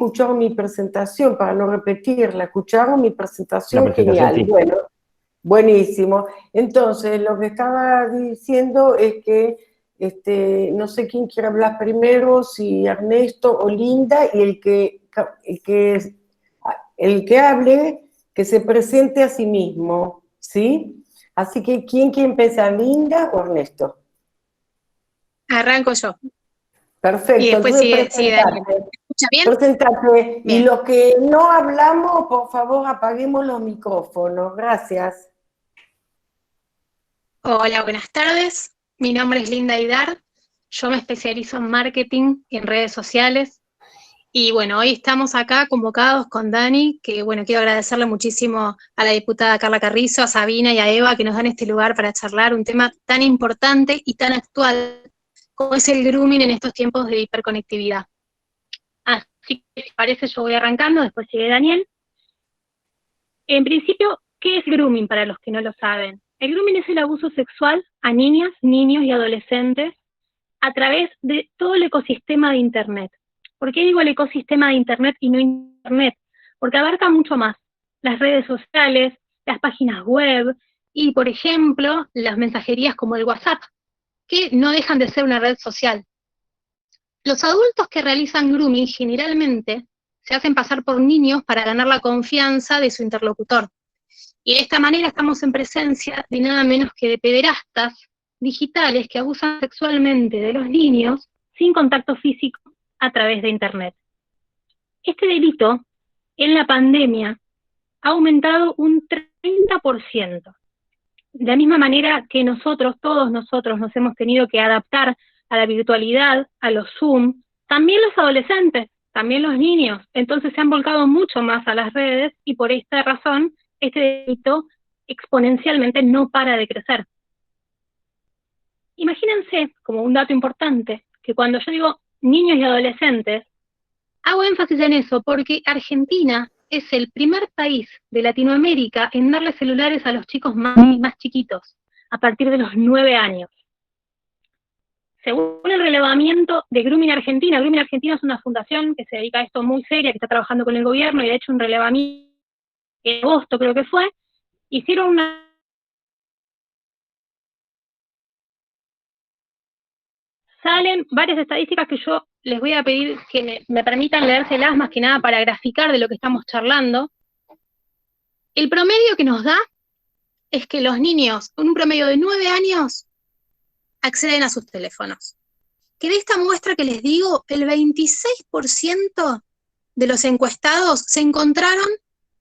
escuchado mi presentación, para no repetirla, escucharon mi La presentación, presentación, genial, sí. bueno, buenísimo. Entonces, lo que estaba diciendo es que no sé quién quiere hablar primero, si Ernesto o Linda, y el que hable, que se presente a sí mismo, ¿sí? Así que, ¿quién quiere empezar, Linda o Ernesto? Arranco yo. Perfecto, Y después entonces sigue Daniel. presentate. ¿Me escucha bien? Presentate. Y Bien. los que no hablamos, por favor, apaguemos los micrófonos. Gracias. Hola, buenas tardes. Mi nombre es Linda Aidar. Yo me especializo en marketing y en redes sociales. Y bueno, hoy estamos acá convocados con Dani, que bueno, quiero agradecerle muchísimo a la diputada Carla Carrizo, a Sabina y a Eva que nos dan este lugar para charlar un tema tan importante y tan actual como es el grooming en estos tiempos de hiperconectividad. Así que si parece yo voy arrancando, después sigue Daniel. En principio, ¿qué es grooming para los que no lo saben? El grooming es el abuso sexual a niñas, niños y adolescentes a través de todo el ecosistema de Internet. ¿Por qué digo el ecosistema de Internet y no Internet? Porque abarca mucho más. Las redes sociales, las páginas web y, por ejemplo, las mensajerías como el WhatsApp, que no dejan de ser una red social. Los adultos que realizan grooming generalmente se hacen pasar por niños para ganar la confianza de su interlocutor. Y de esta manera estamos en presencia de nada menos que de pederastas digitales que abusan sexualmente de los niños sin contacto físico a través de Internet. Este delito en la pandemia ha aumentado un 30%. De la misma manera que todos nosotros nos hemos tenido que adaptar a la virtualidad, a los Zoom, también los adolescentes, también los niños, entonces se han volcado mucho más a las redes y por esta razón este delito exponencialmente no para de crecer. Imagínense, como un dato importante, que cuando yo digo niños y adolescentes, hago énfasis en eso porque Argentina es el primer país de Latinoamérica en darle celulares a los chicos más chiquitos, a partir de los 9 años. Según el relevamiento de Grooming Argentina es una fundación que se dedica a esto muy seria, que está trabajando con el gobierno, y de hecho un relevamiento en agosto creo que fue, hicieron una... Salen varias estadísticas que yo les voy a pedir que me permitan leérselas más que nada para graficar de lo que estamos charlando. El promedio que nos da es que los niños con un promedio de 9 años acceden a sus teléfonos. Que de esta muestra que les digo, el 26% de los encuestados se encontraron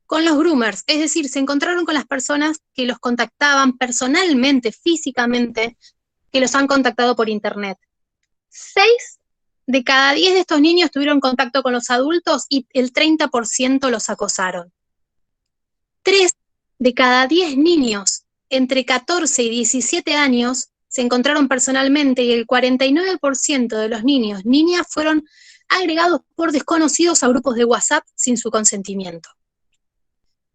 con los groomers, es decir, se encontraron con las personas que los contactaban personalmente, físicamente, que los han contactado por Internet. 6 de cada 10 de estos niños tuvieron contacto con los adultos y el 30% los acosaron. 3 de cada 10 niños entre 14 y 17 años se encontraron personalmente y el 49% de los niños, niñas, fueron agregados por desconocidos a grupos de WhatsApp sin su consentimiento.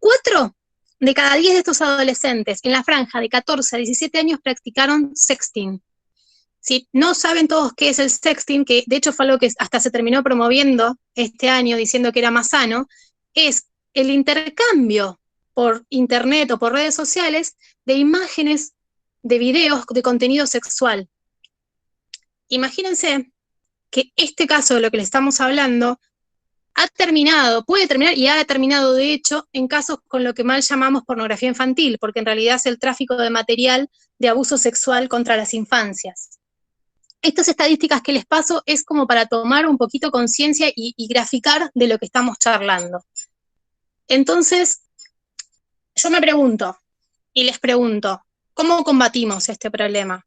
4 de cada 10 de estos adolescentes en la franja de 14 a 17 años practicaron sexting. Si no saben todos qué es el sexting, que de hecho fue algo que hasta se terminó promoviendo este año diciendo que era más sano, es el intercambio por internet o por redes sociales de imágenes, de videos, de contenido sexual. Imagínense que este caso de lo que les estamos hablando ha terminado, puede terminar y ha terminado de hecho en casos con lo que mal llamamos pornografía infantil, porque en realidad es el tráfico de material de abuso sexual contra las infancias. Estas estadísticas que les paso es como para tomar un poquito conciencia y graficar de lo que estamos charlando. Entonces, yo me pregunto, y les pregunto, ¿cómo combatimos este problema?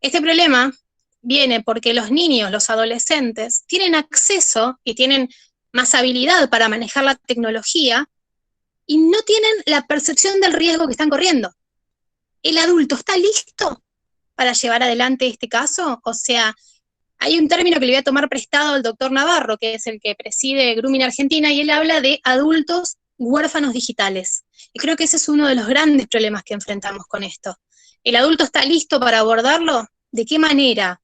Este problema viene porque los niños, los adolescentes, tienen acceso y tienen más habilidad para manejar la tecnología y no tienen la percepción del riesgo que están corriendo. ¿El adulto está listo para llevar adelante este caso? O sea, hay un término que le voy a tomar prestado al doctor Navarro, que es el que preside Grooming Argentina, y él habla de adultos huérfanos digitales. Y creo que ese es uno de los grandes problemas que enfrentamos con esto. ¿El adulto está listo para abordarlo? ¿De qué manera?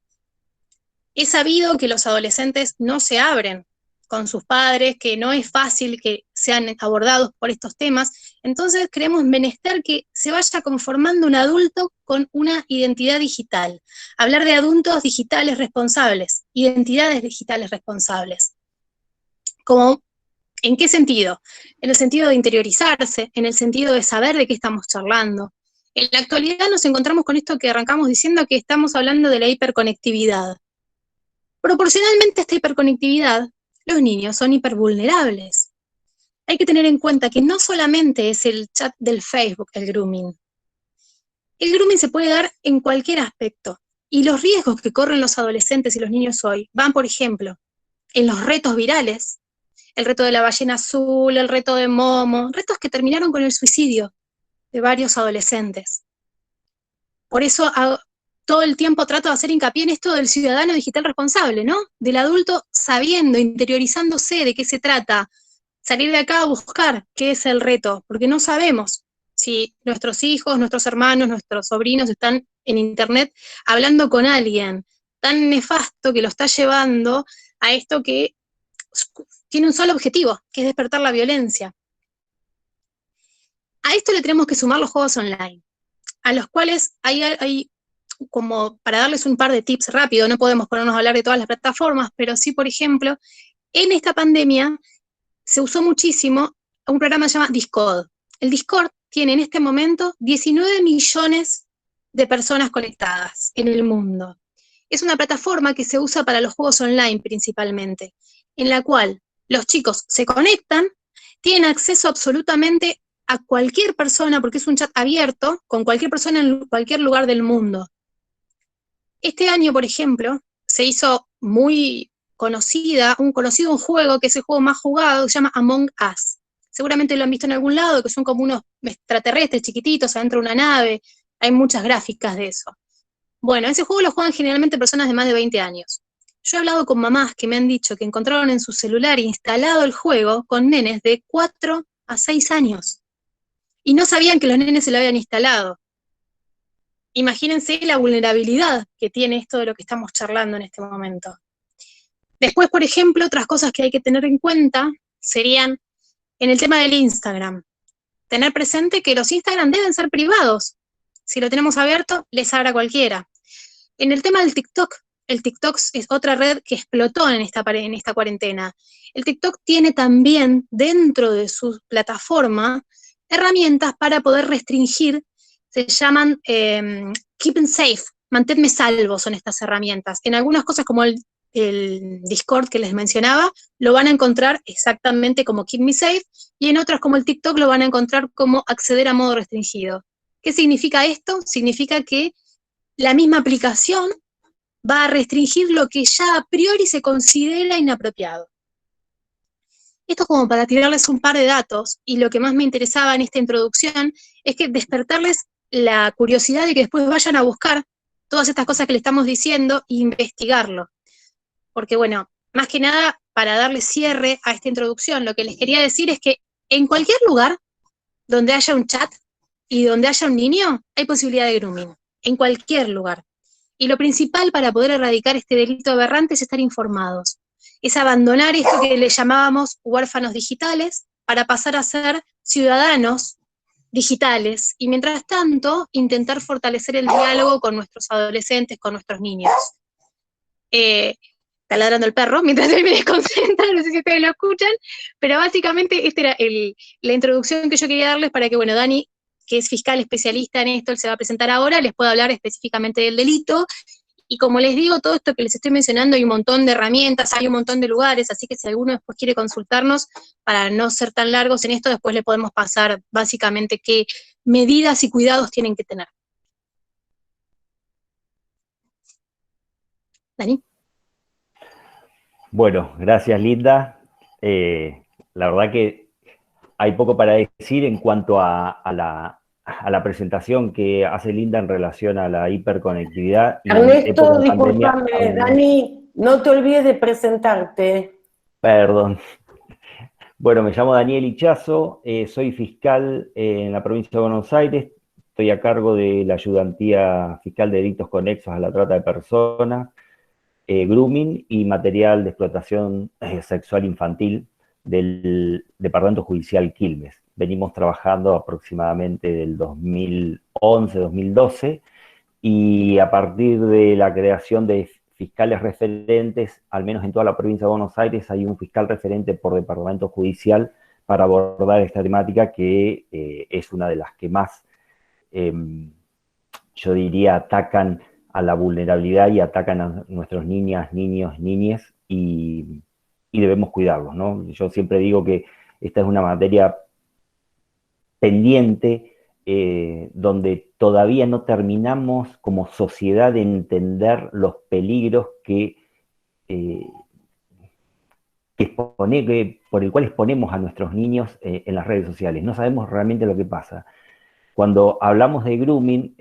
Es sabido que los adolescentes no se abren con sus padres, que no es fácil que sean abordados por estos temas. Entonces creemos menester que se vaya conformando un adulto con una identidad digital. Hablar de adultos digitales responsables, identidades digitales responsables. Como, ¿en qué sentido? En el sentido de interiorizarse, en el sentido de saber de qué estamos charlando. En la actualidad nos encontramos con esto que arrancamos diciendo, que estamos hablando de la hiperconectividad. Proporcionalmente a esta hiperconectividad, los niños son hipervulnerables. Hay que tener en cuenta que no solamente es el chat del Facebook el grooming. El grooming se puede dar en cualquier aspecto. Y los riesgos que corren los adolescentes y los niños hoy van, por ejemplo, en los retos virales, el reto de la ballena azul, el reto de Momo, retos que terminaron con el suicidio de varios adolescentes. Por eso todo el tiempo trato de hacer hincapié en esto del ciudadano digital responsable, ¿no? Del adulto sabiendo, interiorizándose de qué se trata, salir de acá a buscar qué es el reto, porque no sabemos si nuestros hijos, nuestros hermanos, nuestros sobrinos están en internet hablando con alguien tan nefasto que lo está llevando a esto que tiene un solo objetivo, que es despertar la violencia. A esto le tenemos que sumar los juegos online, a los cuales hay como para darles un par de tips rápido, no podemos ponernos a hablar de todas las plataformas, pero sí, por ejemplo, en esta pandemia se usó muchísimo un programa que se llama Discord. El Discord tiene en este momento 19 millones de personas conectadas en el mundo. Es una plataforma que se usa para los juegos online principalmente, en la cual los chicos se conectan, tienen acceso absolutamente a cualquier persona, porque es un chat abierto, con cualquier persona en cualquier lugar del mundo. Este año, por ejemplo, se hizo muy conocido un juego, que es el juego más jugado, que se llama Among Us. Seguramente lo han visto en algún lado, que son como unos extraterrestres chiquititos adentro de una nave. Hay muchas gráficas de eso. Bueno, ese juego lo juegan generalmente personas de más de 20 años. Yo he hablado con mamás que me han dicho que encontraron en su celular instalado el juego con nenes de 4 a 6 años. Y no sabían que los nenes se lo habían instalado. Imagínense la vulnerabilidad que tiene esto de lo que estamos charlando en este momento. Después, por ejemplo, otras cosas que hay que tener en cuenta serían en el tema del Instagram. Tener presente que los Instagram deben ser privados. Si lo tenemos abierto, les abra cualquiera. En el tema del TikTok, el TikTok es otra red que explotó en esta cuarentena. El TikTok tiene también dentro de su plataforma herramientas para poder restringir. Se llaman Keep Safe, manténme salvo, son estas herramientas. En algunas cosas como el Discord que les mencionaba, lo van a encontrar exactamente como Keep Me Safe, y en otras como el TikTok lo van a encontrar como acceder a modo restringido. ¿Qué significa esto? Significa que la misma aplicación va a restringir lo que ya a priori se considera inapropiado. Esto como para tirarles un par de datos, y lo que más me interesaba en esta introducción es que despertarles la curiosidad de que después vayan a buscar todas estas cosas que le estamos diciendo e investigarlo. Porque bueno, más que nada, para darle cierre a esta introducción, lo que les quería decir es que en cualquier lugar donde haya un chat y donde haya un niño, hay posibilidad de grooming, en cualquier lugar. Y lo principal para poder erradicar este delito aberrante es estar informados, es abandonar esto que le llamábamos huérfanos digitales para pasar a ser ciudadanos digitales, y mientras tanto intentar fortalecer el diálogo con nuestros adolescentes, con nuestros niños. Está ladrando el perro mientras él me desconcentra, no sé si ustedes lo escuchan, pero básicamente esta era la introducción que yo quería darles para que, bueno, Dani, que es fiscal especialista en esto, él se va a presentar ahora, les pueda hablar específicamente del delito. Y como les digo, todo esto que les estoy mencionando, hay un montón de herramientas, hay un montón de lugares, así que si alguno después quiere consultarnos, para no ser tan largos en esto, después le podemos pasar básicamente qué medidas y cuidados tienen que tener. Dani. Bueno, gracias Linda. La verdad que hay poco para decir en cuanto a la presentación que hace Linda en relación a la hiperconectividad. Y Ernesto, discúlpame, Dani, no te olvides de presentarte. Perdón. Bueno, me llamo Daniel Ichazo, soy fiscal en la provincia de Buenos Aires, estoy a cargo de la ayudantía fiscal de delitos conexos a la trata de personas. grooming y material de explotación sexual infantil del Departamento Judicial Quilmes. Venimos trabajando aproximadamente del 2011-2012 y a partir de la creación de fiscales referentes, al menos en toda la provincia de Buenos Aires, hay un fiscal referente por departamento judicial para abordar esta temática que es una de las que más, yo diría, atacan a la vulnerabilidad y atacan a nuestros niñas, niños, niñes y debemos cuidarlos, ¿no? Yo siempre digo que esta es una materia pendiente donde todavía no terminamos como sociedad de entender los peligros por el cual exponemos a nuestros niños en las redes sociales. No sabemos realmente lo que pasa. Cuando hablamos de grooming,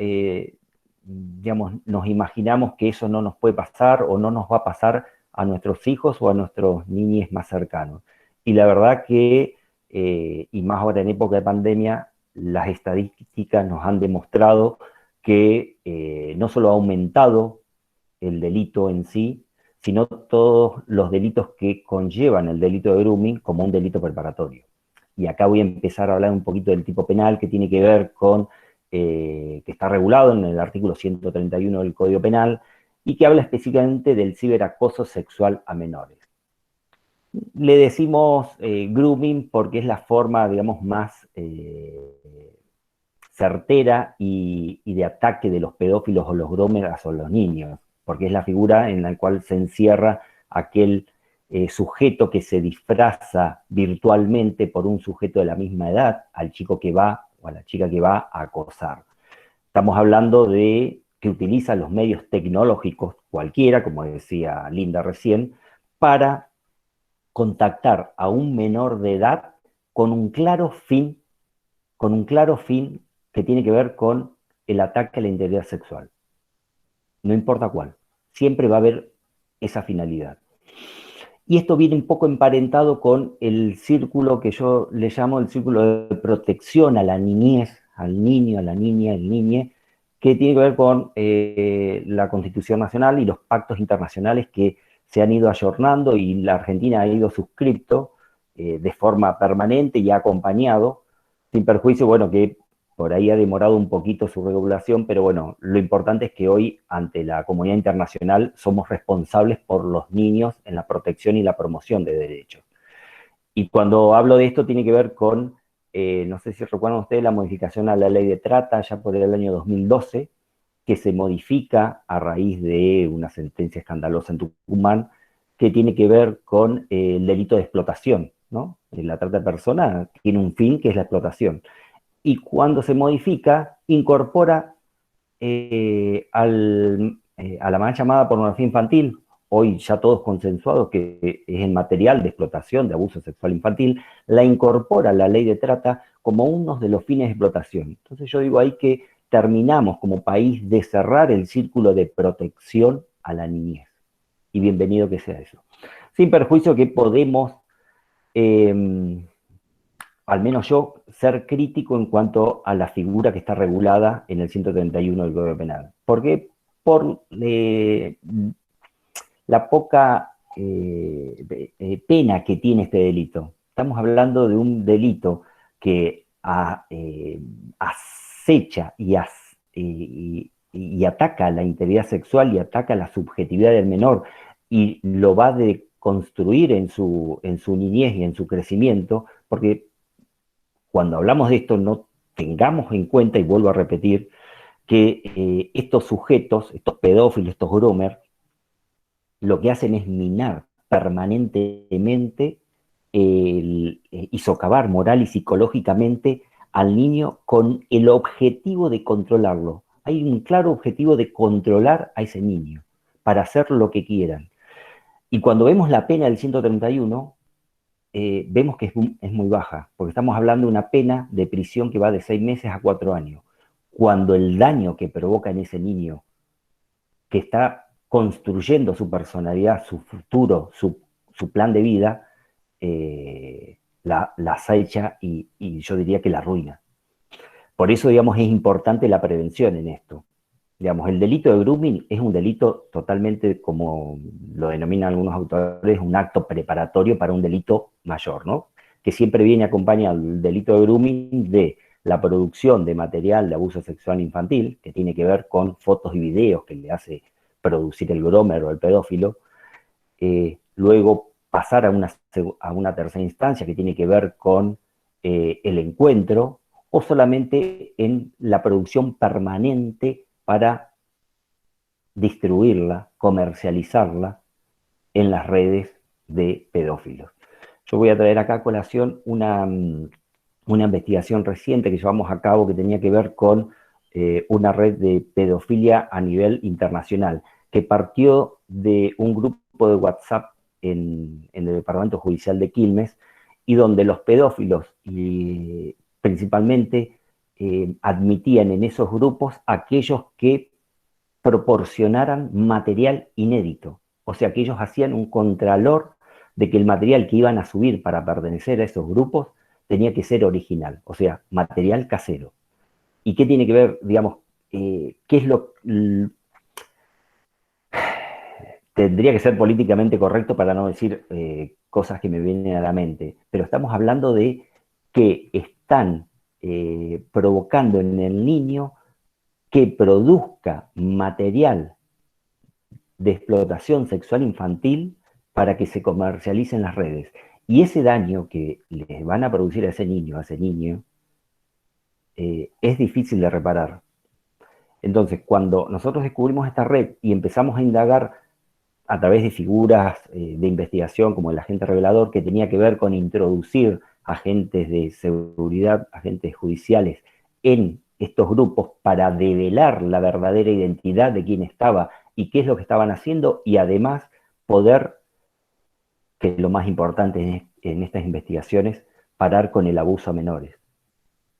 digamos, nos imaginamos que eso no nos puede pasar o no nos va a pasar a nuestros hijos o a nuestros niños más cercanos. Y la verdad que, y más ahora en época de pandemia, las estadísticas nos han demostrado que no solo ha aumentado el delito en sí, sino todos los delitos que conllevan el delito de grooming como un delito preparatorio. Y acá voy a empezar a hablar un poquito del tipo penal que tiene que ver con, que está regulado en el artículo 131 del Código Penal, y que habla específicamente del ciberacoso sexual a menores. Le decimos grooming porque es la forma, digamos, más certera y de ataque de los pedófilos o los groomers a los niños, porque es la figura en la cual se encierra aquel sujeto que se disfraza virtualmente por un sujeto de la misma edad al chico que va o a la chica que va a acosar. Estamos hablando de que utiliza los medios tecnológicos, cualquiera, como decía Linda recién, para contactar a un menor de edad con un claro fin que tiene que ver con el ataque a la integridad sexual. No importa cuál, siempre va a haber esa finalidad. Y esto viene un poco emparentado con el círculo que yo le llamo el círculo de protección a la niñez, al niño, a la niña, al niñe, que tiene que ver con la Constitución Nacional y los pactos internacionales que se han ido ayornando y la Argentina ha ido suscripto de forma permanente y ha acompañado, sin perjuicio, bueno, que por ahí ha demorado un poquito su regulación, pero bueno, lo importante es que hoy, ante la comunidad internacional, somos responsables por los niños en la protección y la promoción de derechos. Y cuando hablo de esto tiene que ver con, no sé si recuerdan ustedes, la modificación a la ley de trata, ya por el año 2012, que se modifica a raíz de una sentencia escandalosa en Tucumán, que tiene que ver con el delito de explotación, ¿no? La trata de personas tiene un fin que es la explotación. Y cuando se modifica, incorpora a la mal llamada pornografía infantil, hoy ya todos consensuados que es el material de explotación, de abuso sexual infantil, la incorpora a la ley de trata como uno de los fines de explotación. Entonces yo digo ahí que terminamos como país de cerrar el círculo de protección a la niñez. Y bienvenido que sea eso. Sin perjuicio que podemos, al menos yo, ser crítico en cuanto a la figura que está regulada en el 131 del Código Penal. ¿Por qué? Por la poca pena que tiene este delito. Estamos hablando de un delito que acecha y ataca la integridad sexual y ataca la subjetividad del menor y lo va a deconstruir en su niñez y en su crecimiento, porque cuando hablamos de esto no tengamos en cuenta, y vuelvo a repetir, que estos sujetos, estos pedófilos, estos groomers, lo que hacen es minar permanentemente y socavar moral y psicológicamente al niño con el objetivo de controlarlo. Hay un claro objetivo de controlar a ese niño para hacer lo que quieran. Y cuando vemos la pena del 131, vemos que es muy baja, porque estamos hablando de una pena de prisión que va de 6 meses a 4 años, cuando el daño que provoca en ese niño, que está construyendo su personalidad, su futuro, su plan de vida, la acecha y yo diría que la arruina. Por eso, digamos, es importante la prevención en esto. Digamos, el delito de grooming es un delito totalmente, como lo denominan algunos autores, un acto preparatorio para un delito mayor, ¿no? Que siempre viene acompañado el delito de grooming de la producción de material de abuso sexual infantil, que tiene que ver con fotos y videos que le hace producir el groomer o el pedófilo, luego pasar a una tercera instancia que tiene que ver con el encuentro, o solamente en la producción permanente para distribuirla, comercializarla en las redes de pedófilos. Yo voy a traer acá a colación una investigación reciente que llevamos a cabo que tenía que ver con una red de pedofilia a nivel internacional, que partió de un grupo de WhatsApp en el Departamento Judicial de Quilmes, y donde los pedófilos principalmente admitían en esos grupos aquellos que proporcionaran material inédito. O sea, que ellos hacían un contralor de que el material que iban a subir para pertenecer a esos grupos tenía que ser original, o sea, material casero. ¿Y qué tiene que ver, digamos, qué es lo... Tendría que ser políticamente correcto para no decir cosas que me vienen a la mente, pero estamos hablando de que están provocando en el niño que produzca material de explotación sexual infantil para que se comercialice en las redes. Y ese daño que les van a producir a ese niño, es difícil de reparar. Entonces, cuando nosotros descubrimos esta red y empezamos a indagar a través de figuras de investigación como el agente revelador, que tenía que ver con introducir agentes de seguridad, agentes judiciales en estos grupos para develar la verdadera identidad de quién estaba y qué es lo que estaban haciendo, y además poder, que es lo más importante en estas investigaciones, parar con el abuso a menores.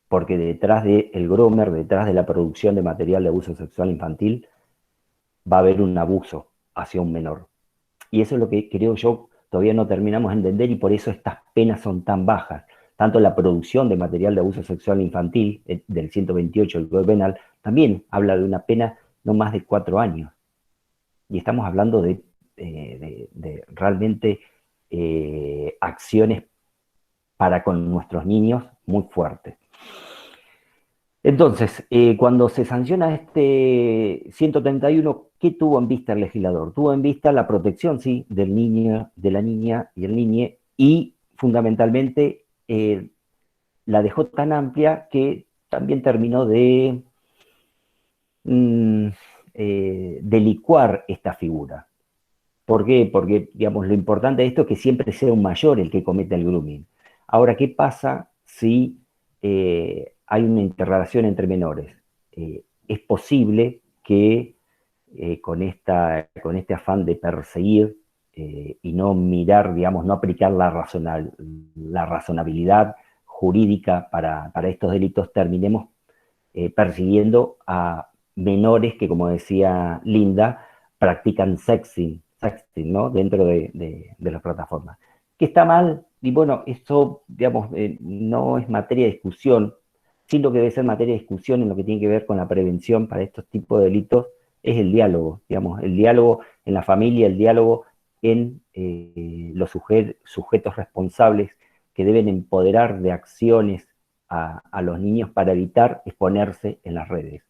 Porque detrás del groomer, detrás de la producción de material de abuso sexual infantil, va a haber un abuso hacia un menor. Y eso es lo que creo yo todavía no terminamos de entender, y por eso estas penas son tan bajas. Tanto la producción de material de abuso sexual infantil, del 128 del Código Penal, también habla de una pena no más de 4 años. Y estamos hablando de realmente acciones para con nuestros niños muy fuertes. Entonces, cuando se sanciona este 131, ¿qué tuvo en vista el legislador? Tuvo en vista la protección, sí, del niño, de la niña y el niñe, y fundamentalmente la dejó tan amplia que también terminó de licuar esta figura. ¿Por qué? Porque, digamos, lo importante de esto es que siempre sea un mayor el que cometa el grooming. Ahora, ¿qué pasa si hay una interrelación entre menores? Es posible que con este afán de perseguir y no mirar, digamos, no aplicar la razonabilidad jurídica para estos delitos, terminemos persiguiendo a menores que, como decía Linda, practican sexting, ¿no? Dentro de las plataformas. ¿Qué está mal? Y bueno, esto, digamos, no es materia de discusión. Sí, lo que debe ser materia de discusión en lo que tiene que ver con la prevención para estos tipos de delitos es el diálogo, digamos, el diálogo en la familia, el diálogo en los sujetos responsables que deben empoderar de acciones a los niños para evitar exponerse en las redes.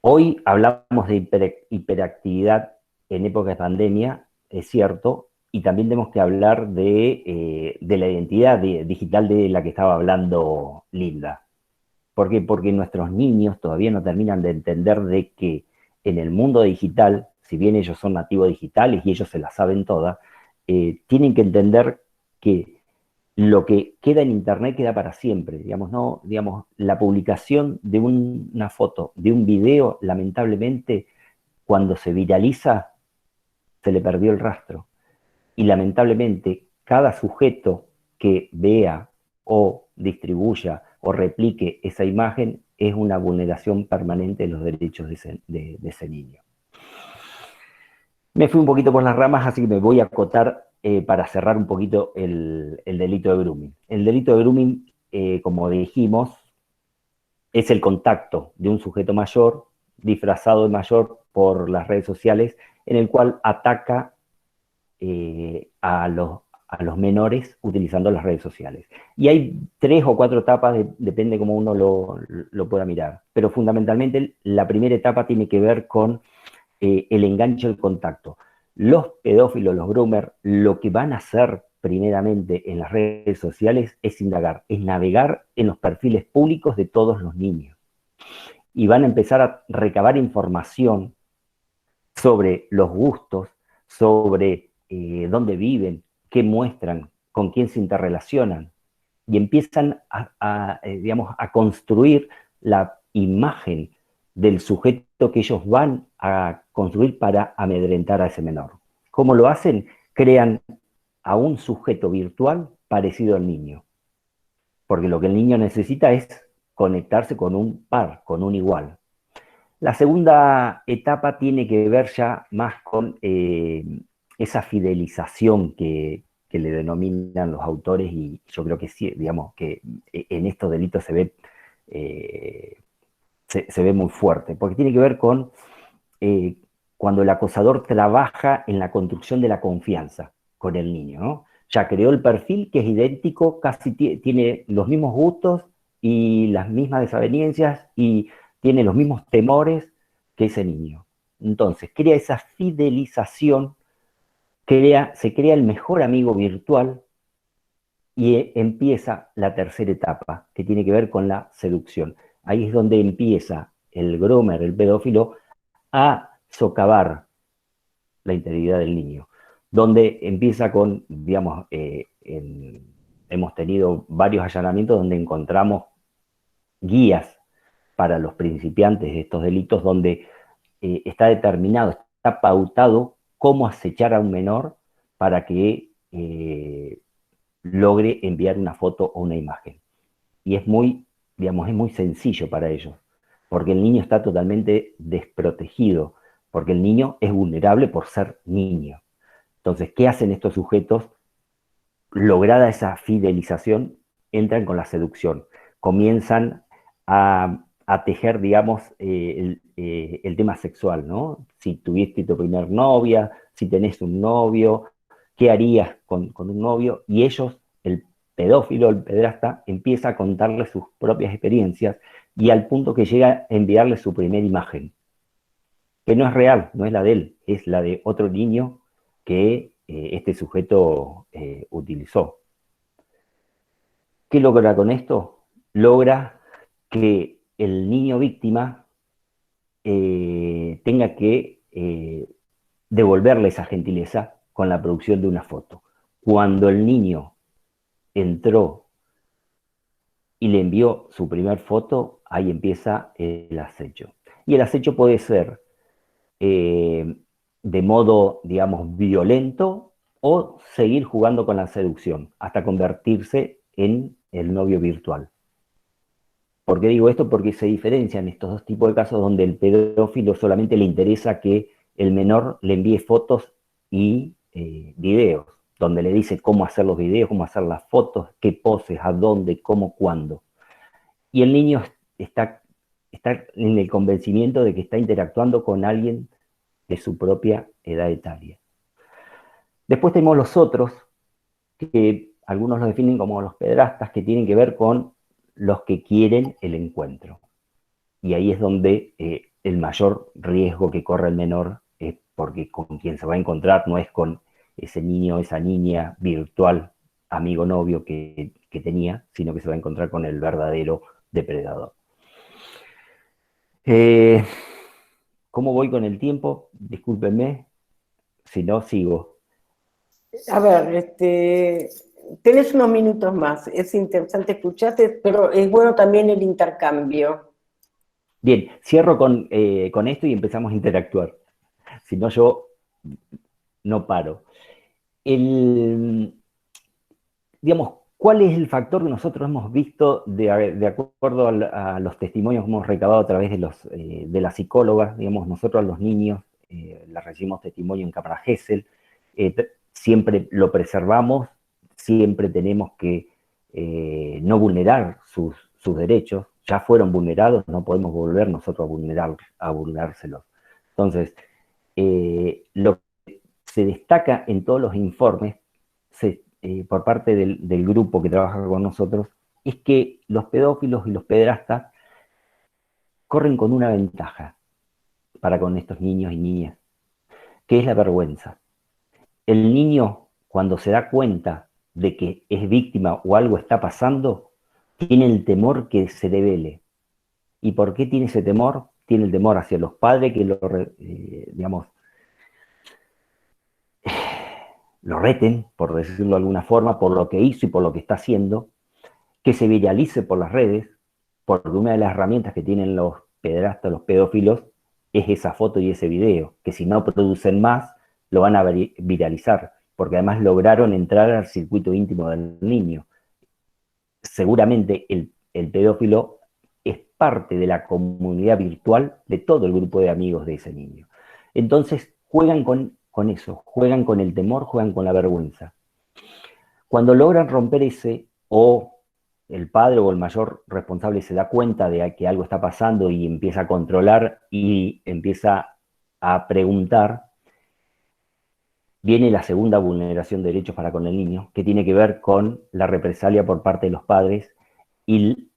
Hoy hablamos de hiperactividad en época de pandemia, es cierto, y también tenemos que hablar de la identidad digital de la que estaba hablando Linda. ¿Por qué? Porque nuestros niños todavía no terminan de entender de que en el mundo digital, si bien ellos son nativos digitales y ellos se la saben todas, tienen que entender que lo que queda en internet queda para siempre, digamos, no, digamos, la publicación de una foto, de un video, lamentablemente, cuando se viraliza, se le perdió el rastro. Y lamentablemente, cada sujeto que vea o distribuya o replique esa imagen es una vulneración permanente de los derechos de ese niño. Me fui un poquito por las ramas, así que me voy a acotar para cerrar un poquito el delito de grooming. El delito de grooming, como dijimos, es el contacto de un sujeto mayor disfrazado de mayor por las redes sociales, en el cual ataca a los menores utilizando las redes sociales. Y hay 3 o 4 etapas, depende cómo uno lo pueda mirar. Pero fundamentalmente la primera etapa tiene que ver con el enganche, el contacto. Los pedófilos, los groomers, lo que van a hacer primeramente en las redes sociales es indagar, es navegar en los perfiles públicos de todos los niños. Y van a empezar a recabar información sobre los gustos, sobre dónde viven, qué muestran, con quién se interrelacionan. Y empiezan digamos, a construir la imagen del sujeto que ellos van a construir para amedrentar a ese menor. ¿Cómo lo hacen? Crean a un sujeto virtual parecido al niño. Porque lo que el niño necesita es conectarse con un par, con un igual. La segunda etapa tiene que ver ya más con esa fidelización que le denominan los autores, y yo creo que sí, digamos, que en estos delitos se ve muy fuerte, porque tiene que ver con cuando el acosador trabaja en la construcción de la confianza con el niño, ¿no? Ya creó el perfil que es idéntico, casi tiene los mismos gustos y las mismas desavenencias y tiene los mismos temores que ese niño. Entonces, crea esa fidelización, se crea el mejor amigo virtual y empieza la tercera etapa, que tiene que ver con la seducción. Ahí es donde empieza el groomer, el pedófilo, a socavar la integridad del niño, donde empieza con, digamos, hemos tenido varios allanamientos donde encontramos guías para los principiantes de estos delitos, donde está determinado, está pautado cómo acechar a un menor para que logre enviar una foto o una imagen. Y es muy, digamos, es muy sencillo para ellos, porque el niño está totalmente desprotegido, porque el niño es vulnerable por ser niño. Entonces, ¿qué hacen estos sujetos? Lograda esa fidelización, entran con la seducción, comienzan a tejer, digamos, el tema sexual, ¿no? Si tuviste tu primer novia, si tenés un novio, ¿qué harías con un novio? Y ellos, el pedófilo, el pederasta, empieza a contarles sus propias experiencias y al punto que llega a enviarle su primera imagen, que no es real, no es la de él, es la de otro niño que este sujeto utilizó. ¿Qué logra con esto? Logra que el niño víctima tenga que devolverle esa gentileza con la producción de una foto. Cuando el niño entró y le envió su primer foto, ahí empieza el acecho. Y el acecho puede ser de modo, digamos, violento o seguir jugando con la seducción hasta convertirse en el novio virtual. ¿Por qué digo esto? Porque se diferencian estos dos tipos de casos donde el pedófilo solamente le interesa que el menor le envíe fotos y videos, donde le dice cómo hacer los videos, cómo hacer las fotos, qué poses, a dónde, cómo, cuándo. Y el niño está en el convencimiento de que está interactuando con alguien de su propia edad etaria. Después tenemos los otros, que algunos los definen como los pederastas, que tienen que ver con los que quieren el encuentro. Y ahí es donde el mayor riesgo que corre el menor es porque con quien se va a encontrar no es con ese niño, esa niña virtual, amigo, novio que tenía, sino que se va a encontrar con el verdadero depredador. ¿Cómo voy con el tiempo? Discúlpenme, si no, sigo. A ver, tenés unos minutos más, es interesante escucharte, pero es bueno también el intercambio. Bien, cierro con esto y empezamos a interactuar. Si no, yo no paro. Digamos, ¿cuál es el factor que nosotros hemos visto de acuerdo a los testimonios que hemos recabado a través de las psicólogas? Digamos, nosotros a los niños les recibimos testimonio en cámara Gesell, siempre lo preservamos, siempre tenemos que no vulnerar sus derechos. ya fueron vulnerados, no podemos volver nosotros a vulnerárselos. Entonces, lo que se destaca en todos los informes por parte del grupo que trabaja con nosotros es que los pedófilos y los pederastas corren con una ventaja para con estos niños y niñas, que es la vergüenza. El niño, cuando se da cuenta de que es víctima o algo está pasando, tiene el temor que se revele. ¿Y por qué tiene ese temor? Tiene el temor hacia los padres que lo reten, por decirlo de alguna forma, por lo que hizo y por lo que está haciendo, que se viralice por las redes, porque una de las herramientas que tienen los pederastas, los pedófilos, es esa foto y ese video, que si no producen más, lo van a viralizar, porque además lograron entrar al circuito íntimo del niño. Seguramente el pedófilo es parte de la comunidad virtual de todo el grupo de amigos de ese niño. Entonces juegan con eso, juegan con el temor, juegan con la vergüenza. Cuando logran romper ese, o el padre o el mayor responsable se da cuenta de que algo está pasando y empieza a controlar y empieza a preguntar, viene la segunda vulneración de derechos para con el niño, que tiene que ver con la represalia por parte de los padres, y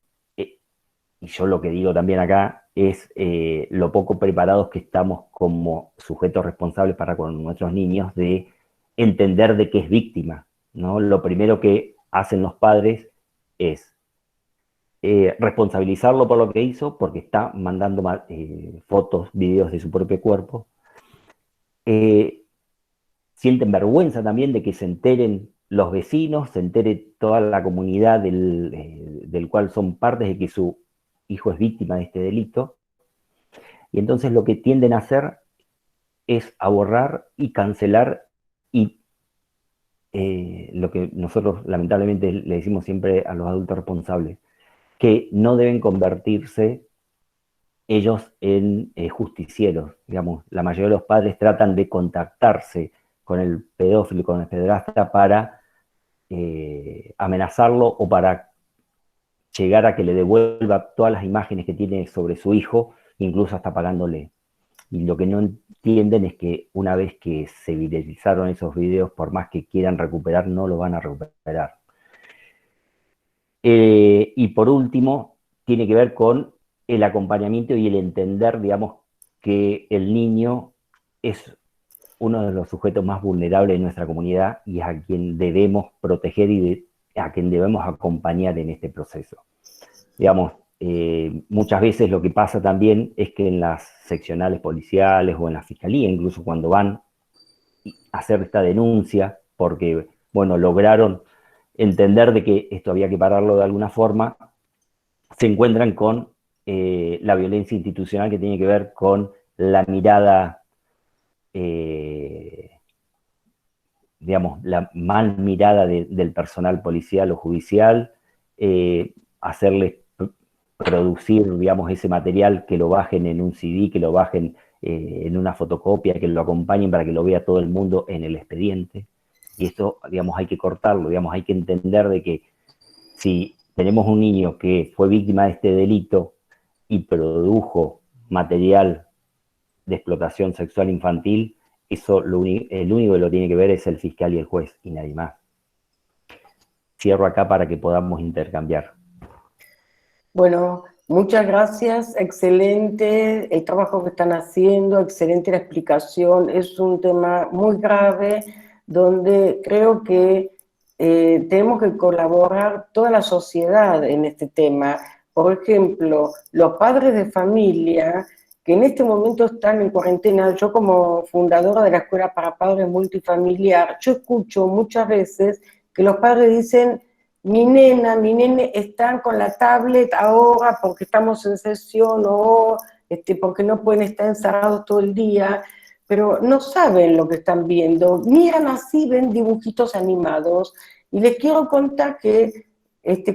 yo lo que digo también acá es lo poco preparados que estamos como sujetos responsables para con nuestros niños de entender de qué es víctima, ¿no? Lo primero que hacen los padres es responsabilizarlo por lo que hizo, porque está mandando fotos, videos de su propio cuerpo. Sienten vergüenza también de que se enteren los vecinos, se entere toda la comunidad del cual son partes de que su hijo es víctima de este delito. Y entonces lo que tienden a hacer es a borrar y cancelar, y lo que nosotros lamentablemente le decimos siempre a los adultos responsables, que no deben convertirse ellos en justicieros. Digamos, la mayoría de los padres tratan de contactarse con el pedófilo, con el pederasta, para amenazarlo o para llegar a que le devuelva todas las imágenes que tiene sobre su hijo, incluso hasta pagándole. Y lo que no entienden es que una vez que se viralizaron esos videos, por más que quieran recuperar, no lo van a recuperar. Y por último, tiene que ver con el acompañamiento y el entender, digamos, que el niño es uno de los sujetos más vulnerables de nuestra comunidad y es a quien debemos proteger y a quien debemos acompañar en este proceso. Digamos, muchas veces lo que pasa también es que en las seccionales policiales o en la fiscalía, incluso cuando van a hacer esta denuncia, porque, bueno, lograron entender de que esto había que pararlo de alguna forma, se encuentran con la violencia institucional que tiene que ver con la mirada, digamos, la mal mirada del personal policial o judicial, hacerles producir, digamos, ese material, que lo bajen en un CD, que lo bajen en una fotocopia, que lo acompañen para que lo vea todo el mundo en el expediente. Y esto, digamos, hay que cortarlo, digamos, hay que entender de que si tenemos un niño que fue víctima de este delito y produjo material de explotación sexual infantil, eso el único que lo tiene que ver es el fiscal y el juez, y nadie más. Cierro acá para que podamos intercambiar. Bueno, muchas gracias, excelente el trabajo que están haciendo, excelente la explicación. Es un tema muy grave donde creo que tenemos que colaborar toda la sociedad en este tema. Por ejemplo, los padres de familia que en este momento están en cuarentena. Yo, como fundadora de la Escuela para Padres Multifamiliar, yo escucho muchas veces que los padres dicen: mi nena, mi nene están con la tablet ahora porque estamos en sesión, o porque no pueden estar encerrados todo el día, pero no saben lo que están viendo. Miran así, ven dibujitos animados. Y les quiero contar que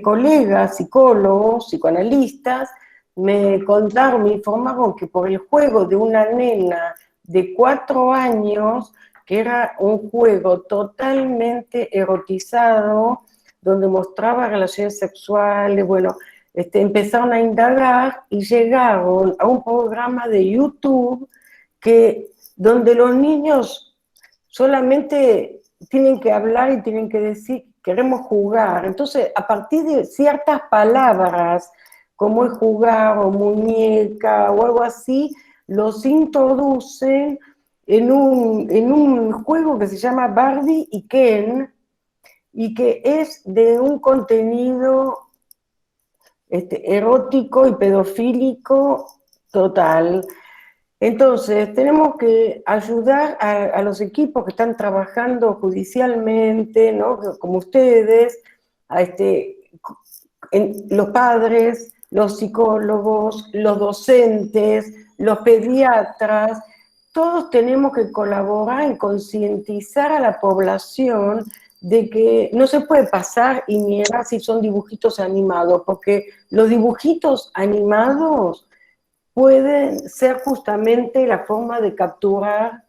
colegas, psicólogos, psicoanalistas, me contaron, me informaron que por el juego de una nena de 4 años, que era un juego totalmente erotizado, donde mostraba relaciones sexuales, bueno, empezaron a indagar y llegaron a un programa de YouTube donde los niños solamente tienen que hablar y tienen que decir, queremos jugar. Entonces, a partir de ciertas palabras, como es jugar o muñeca o algo así, los introducen en un juego que se llama Barbie y Ken, y que es de un contenido erótico y pedofílico total. Entonces, tenemos que ayudar a los equipos que están trabajando judicialmente, ¿no? Como ustedes, los padres, los psicólogos, los docentes, los pediatras, todos tenemos que colaborar en concientizar a la población de que no se puede pasar y mirar si son dibujitos animados, porque los dibujitos animados pueden ser justamente la forma de capturar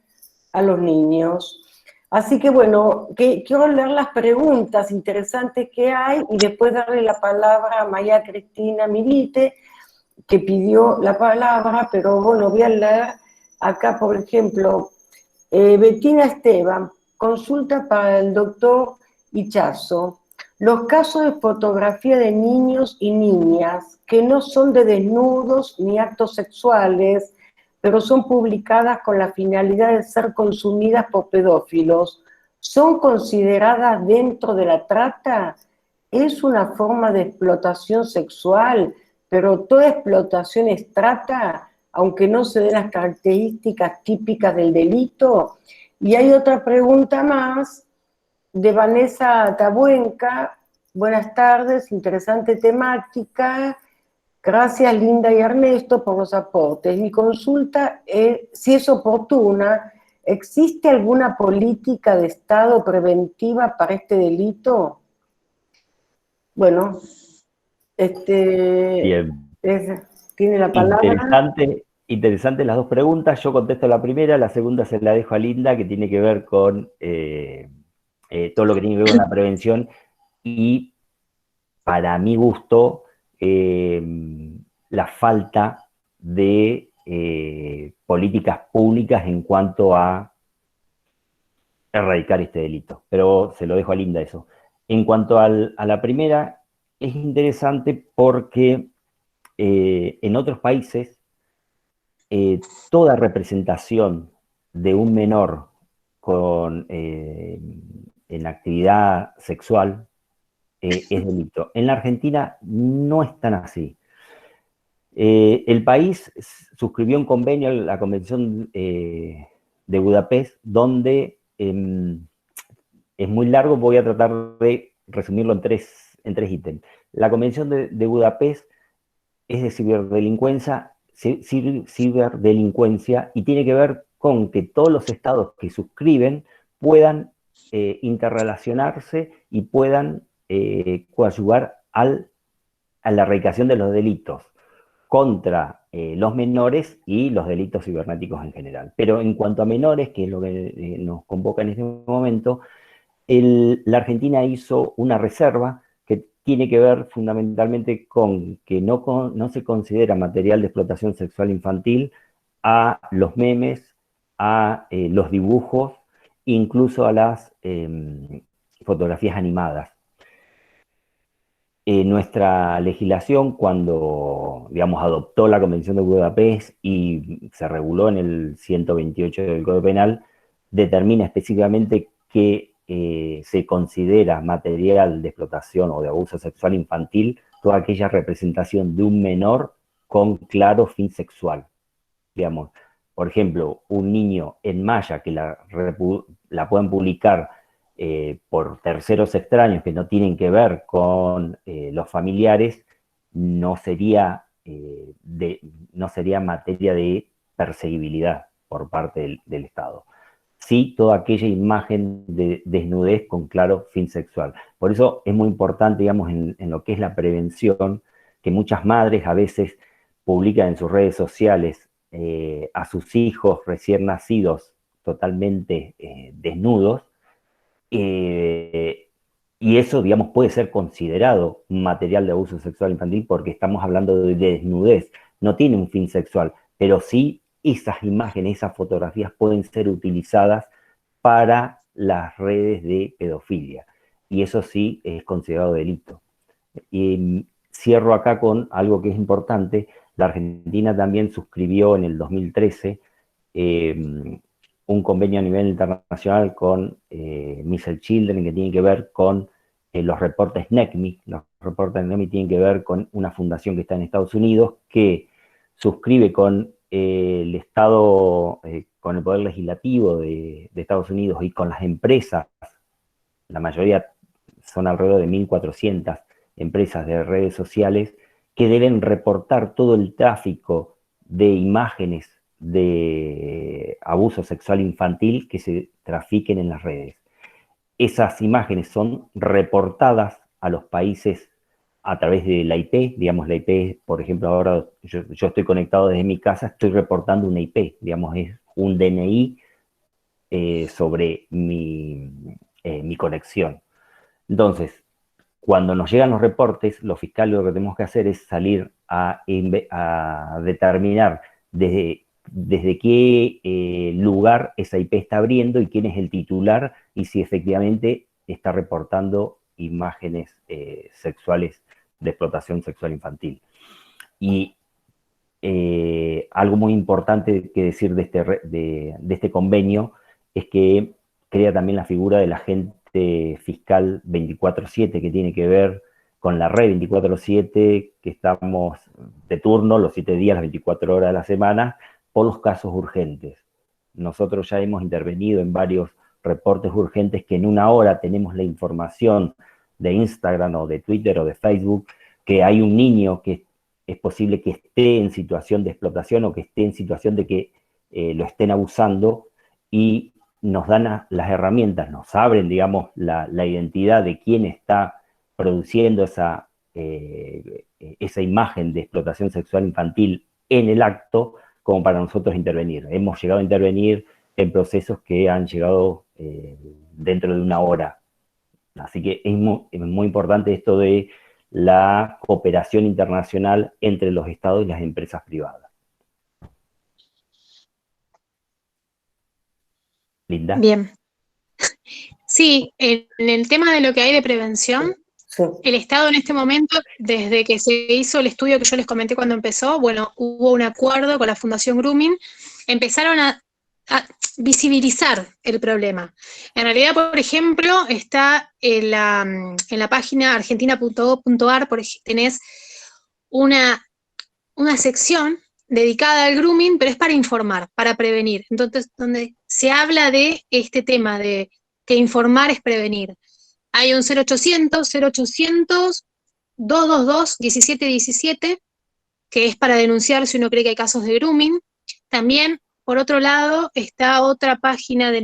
a los niños. Así que bueno, quiero leer las preguntas interesantes que hay y después darle la palabra a María Cristina Milite, que pidió la palabra, pero bueno, voy a leer acá, por ejemplo, Bettina Esteban, consulta para el doctor Ichazo. Los casos de fotografía de niños y niñas que no son de desnudos ni actos sexuales, pero son publicadas con la finalidad de ser consumidas por pedófilos, ¿son consideradas dentro de la trata? ¿Es una forma de explotación sexual? Pero toda explotación es trata, aunque no se den las características típicas del delito. Y hay otra pregunta más de Vanessa Tabuenca. Buenas tardes, interesante temática. Gracias, Linda y Ernesto, por los aportes. Mi consulta es, si es oportuna, ¿existe alguna política de Estado preventiva para este delito? Bueno, Bien. tiene la palabra. Interesante las dos preguntas. Yo contesto la primera, la segunda se la dejo a Linda, que tiene que ver con todo lo que tiene que ver con la prevención y, para mi gusto, la falta de políticas públicas en cuanto a erradicar este delito. Pero se lo dejo a Linda eso. En cuanto a la primera, es interesante porque en otros países toda representación de un menor en actividad sexual es delito. En la Argentina no es tan así. El país suscribió un convenio, la Convención de Budapest, donde es muy largo, voy a tratar de resumirlo en tres ítems. La Convención de Budapest es de ciberdelincuencia y tiene que ver con que todos los estados que suscriben puedan interrelacionarse y puedan coadyuvar a la erradicación de los delitos contra los menores y los delitos cibernéticos en general. Pero en cuanto a menores, que es lo que nos convoca en este momento, la Argentina hizo una reserva que tiene que ver fundamentalmente con que no se considera material de explotación sexual infantil a los memes, a los dibujos, incluso a las fotografías animadas. Nuestra legislación, cuando, digamos, adoptó la Convención de Budapest y se reguló en el 128 del Código Penal, determina específicamente que se considera material de explotación o de abuso sexual infantil toda aquella representación de un menor con claro fin sexual. Digamos, por ejemplo, un niño en malla que la pueden publicar por terceros extraños que no tienen que ver con los familiares, no sería materia de perseguibilidad por parte del Estado. Sí, toda aquella imagen de desnudez con claro fin sexual. Por eso es muy importante, digamos, en lo que es la prevención, que muchas madres a veces publican en sus redes sociales a sus hijos recién nacidos totalmente desnudos, Y eso, digamos, puede ser considerado material de abuso sexual infantil porque estamos hablando de desnudez, no tiene un fin sexual, pero sí esas imágenes, esas fotografías pueden ser utilizadas para las redes de pedofilia. Y eso sí es considerado delito. Y cierro acá con algo que es importante. La Argentina también suscribió en el 2013 un convenio a nivel internacional con Missile Children que tiene que ver con los reportes NECMI. Los reportes NECMI tienen que ver con una fundación que está en Estados Unidos que suscribe con el Estado, con el Poder Legislativo de Estados Unidos y con las empresas, la mayoría son alrededor de 1.400 empresas de redes sociales, que deben reportar todo el tráfico de imágenes de abuso sexual infantil que se trafiquen en las redes. Esas imágenes son reportadas a los países a través de la IP, digamos la IP, por ejemplo, ahora yo estoy conectado desde mi casa, estoy reportando una IP, digamos, es un DNI sobre mi conexión. Entonces, cuando nos llegan los reportes, los fiscales lo que tenemos que hacer es salir a determinar desde qué lugar esa IP está abriendo y quién es el titular y si efectivamente está reportando imágenes sexuales de explotación sexual infantil. Y algo muy importante que decir de este convenio es que crea también la figura del agente fiscal 24/7, que tiene que ver con la red 24/7, que estamos de turno los 7 días, las 24 horas de la semana, por los casos urgentes. Nosotros ya hemos intervenido en varios reportes urgentes que en una hora tenemos la información de Instagram o de Twitter o de Facebook, que hay un niño que es posible que esté en situación de explotación o que esté en situación de que lo estén abusando, y nos dan las herramientas, nos abren, digamos, la identidad de quién está produciendo esa imagen de explotación sexual infantil en el acto, como para nosotros intervenir. Hemos llegado a intervenir en procesos que han llegado dentro de una hora. Así que es muy importante esto de la cooperación internacional entre los estados y las empresas privadas. Linda. Bien. Sí, en el tema de lo que hay de prevención, Sí. el Estado en este momento, desde que se hizo el estudio que yo les comenté cuando empezó, bueno, hubo un acuerdo con la Fundación Grooming, empezaron a visibilizar el problema. En realidad, por ejemplo, está en la página argentina.gov.ar, tenés una sección dedicada al grooming, pero es para informar, para prevenir. Entonces, donde se habla de este tema de que informar es prevenir. Hay un 0800-222-1717, que es para denunciar si uno cree que hay casos de grooming. También, por otro lado, está otra página de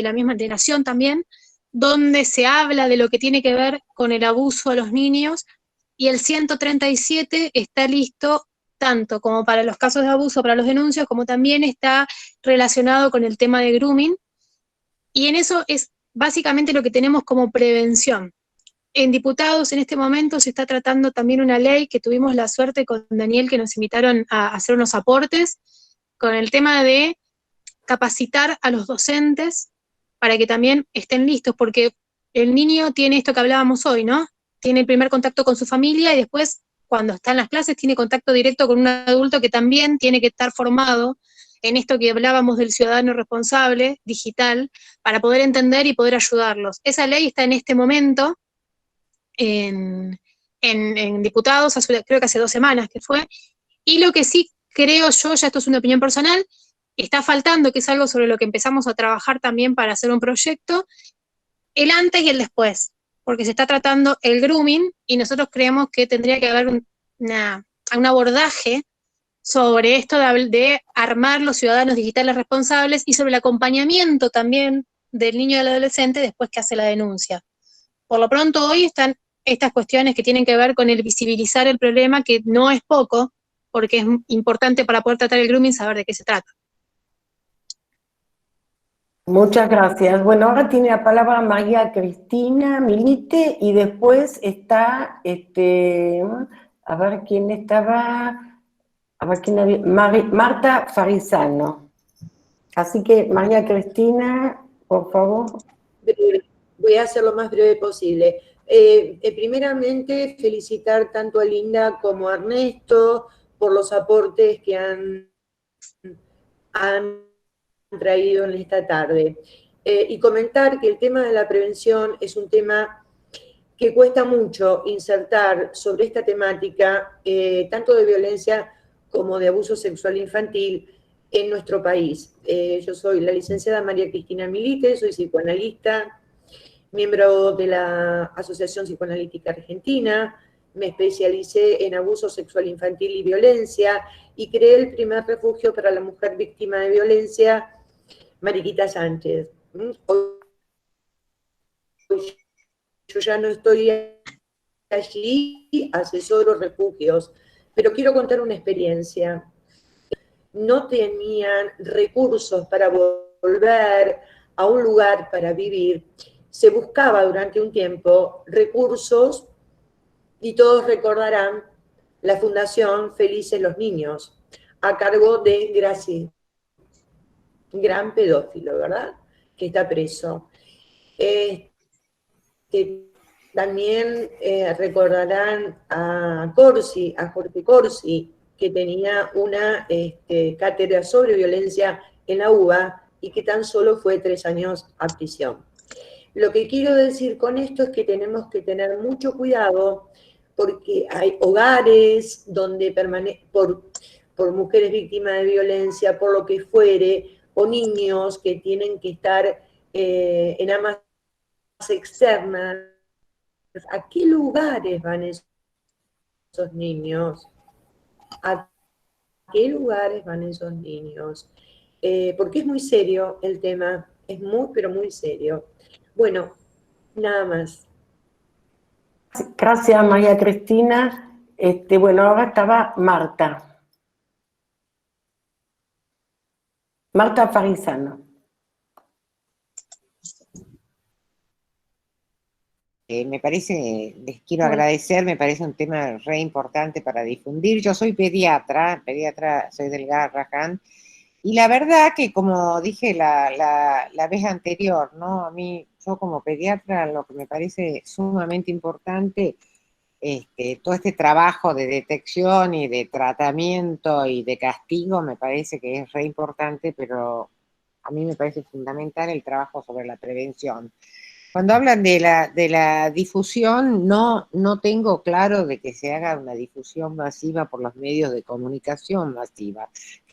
la misma Nación también, donde se habla de lo que tiene que ver con el abuso a los niños, y el 137 está listo tanto como para los casos de abuso, para los denuncios, como también está relacionado con el tema de grooming, y en eso es básicamente lo que tenemos como prevención. En diputados en este momento se está tratando también una ley que tuvimos la suerte con Daniel, que nos invitaron a hacer unos aportes, con el tema de capacitar a los docentes para que también estén listos, porque el niño tiene esto que hablábamos hoy, ¿no? Tiene el primer contacto con su familia y después, cuando está en las clases, tiene contacto directo con un adulto que también tiene que estar formado en esto que hablábamos del ciudadano responsable, digital, para poder entender y poder ayudarlos. Esa ley está en este momento en diputados, creo que hace 2 semanas que fue, y lo que sí creo yo, ya esto es una opinión personal, está faltando, que es algo sobre lo que empezamos a trabajar también para hacer un proyecto, el antes y el después, porque se está tratando el grooming y nosotros creemos que tendría que haber un abordaje sobre esto de armar los ciudadanos digitales responsables y sobre el acompañamiento también del niño y del adolescente después que hace la denuncia. Por lo pronto hoy están estas cuestiones que tienen que ver con el visibilizar el problema, que no es poco, porque es importante para poder tratar el grooming saber de qué se trata. Muchas gracias. Bueno, ahora tiene la palabra María Cristina Milite y después está, a ver quién estaba, a ver quién había, Marta Farisano. Así que María Cristina, por favor. Voy a hacer lo más breve posible. Primeramente, felicitar tanto a Linda como a Ernesto por los aportes que han traído en esta tarde. Y comentar que el tema de la prevención es un tema que cuesta mucho insertar sobre esta temática, tanto de violencia como de abuso sexual infantil en nuestro país. Yo soy la licenciada María Cristina Milite, soy psicoanalista, miembro de la Asociación Psicoanalítica Argentina, me especialicé en abuso sexual infantil y violencia y creé el primer refugio para la mujer víctima de violencia, Mariquita Sánchez. Hoy yo ya no estoy allí, asesoro refugios, pero quiero contar una experiencia. No tenían recursos para volver a un lugar para vivir. Se buscaba durante un tiempo recursos y todos recordarán la Fundación Felices los Niños, a cargo de Gracie, gran pedófilo, ¿verdad? Que está preso. También recordarán a Corsi, a Jorge Corsi, que tenía una cátedra sobre violencia en la UBA y que tan solo fue 3 años a prisión. Lo que quiero decir con esto es que tenemos que tener mucho cuidado porque hay hogares donde por mujeres víctimas de violencia, por lo que fuere, o niños que tienen que estar en amas externas. ¿A qué lugares van esos niños? ¿A qué lugares van esos niños? Porque es muy serio el tema, es muy, pero muy serio. Bueno, nada más. Gracias, María Cristina. Bueno, ahora estaba Marta. Marta Farisano. Me parece, les quiero agradecer, me parece un tema re importante para difundir. Yo soy pediatra, soy del Garrahan, y la verdad que como dije la vez anterior, ¿no? A mí, yo como pediatra, lo que me parece sumamente importante, todo este trabajo de detección y de tratamiento y de castigo me parece que es re importante, pero a mí me parece fundamental el trabajo sobre la prevención. Cuando hablan de la difusión, no tengo claro de que se haga una difusión masiva por los medios de comunicación masiva.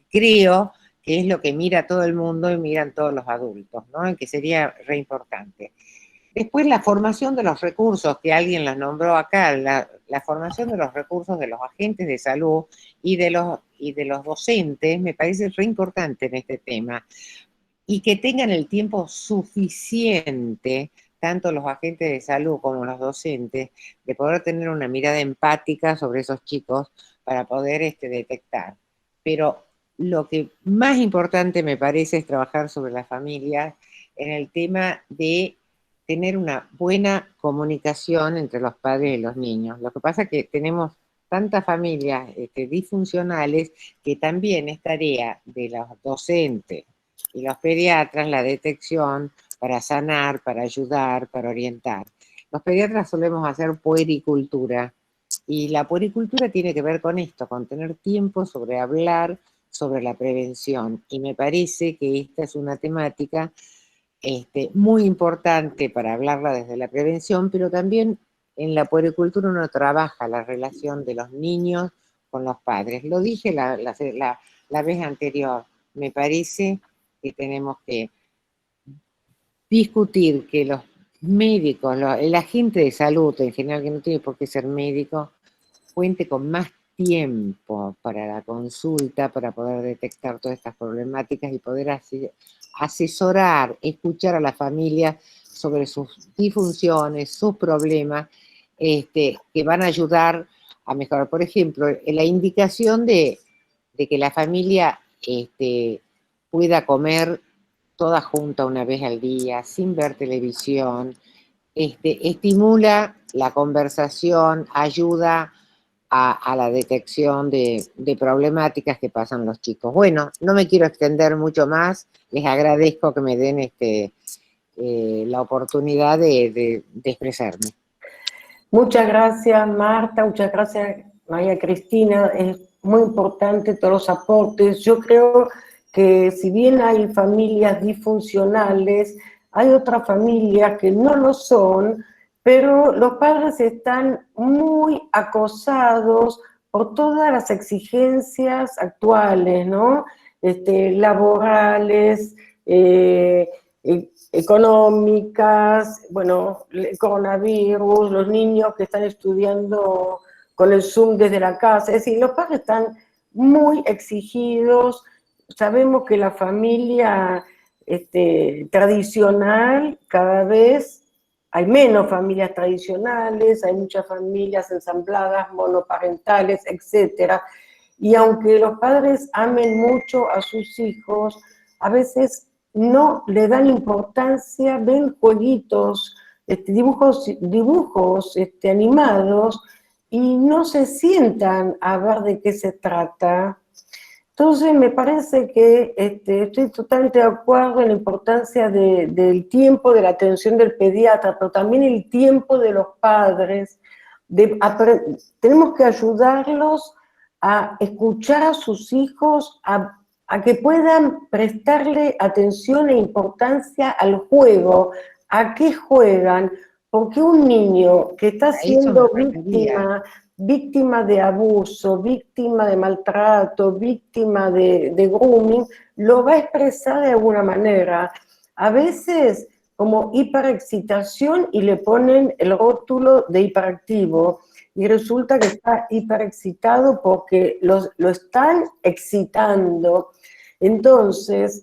Creo que es lo que mira todo el mundo y miran todos los adultos, ¿no? Y que sería re importante. Después la formación de los recursos, que alguien las nombró acá, la formación de los recursos de los agentes de salud y de los docentes, me parece re importante en este tema. Y que tengan el tiempo suficiente, tanto los agentes de salud como los docentes, de poder tener una mirada empática sobre esos chicos para poder detectar. Pero lo que más importante me parece es trabajar sobre las familias en el tema de tener una buena comunicación entre los padres y los niños. Lo que pasa es que tenemos tantas familias disfuncionales que también es tarea de los docentes y los pediatras la detección para sanar, para ayudar, para orientar. Los pediatras solemos hacer puericultura y la puericultura tiene que ver con esto, con tener tiempo sobre hablar sobre la prevención, y me parece que esta es una temática muy importante para hablarla desde la prevención, pero también en la puericultura uno trabaja la relación de los niños con los padres. Lo dije la vez anterior, me parece que tenemos que discutir que los médicos, el agente de salud en general, que no tiene por qué ser médico, cuente con más tiempo para la consulta, para poder detectar todas estas problemáticas y poder asesorar, escuchar a la familia sobre sus disfunciones, sus problemas, que van a ayudar a mejorar. Por ejemplo, la indicación de que la familia pueda comer toda junta una vez al día, sin ver televisión, estimula la conversación, ayuda a la detección de problemáticas que pasan los chicos. Bueno, no me quiero extender mucho más, les agradezco que me den la oportunidad de expresarme. Muchas gracias, Marta, muchas gracias, María Cristina. Es muy importante todos los aportes. Yo creo que si bien hay familias disfuncionales, hay otras familias que no lo son, pero los padres están muy acosados por todas las exigencias actuales, ¿no? Laborales, económicas, bueno, el coronavirus, los niños que están estudiando con el Zoom desde la casa, es decir, los padres están muy exigidos. Sabemos que la familia tradicional, cada vez hay menos familias tradicionales, hay muchas familias ensambladas, monoparentales, etcétera. Y aunque los padres amen mucho a sus hijos, a veces no le dan importancia, ven jueguitos, dibujos animados, y no se sientan a ver de qué se trata. Entonces me parece que estoy totalmente de acuerdo en la importancia del tiempo, de la atención del pediatra, pero también el tiempo de los padres. Tenemos que ayudarlos a escuchar a sus hijos, a que puedan prestarle atención e importancia al juego, a qué juegan, porque un niño que está siendo víctima de abuso, víctima de maltrato, víctima de grooming, lo va a expresar de alguna manera. A veces como hiperexcitación y le ponen el rótulo de hiperactivo, y resulta que está hiperexcitado porque lo están excitando. Entonces,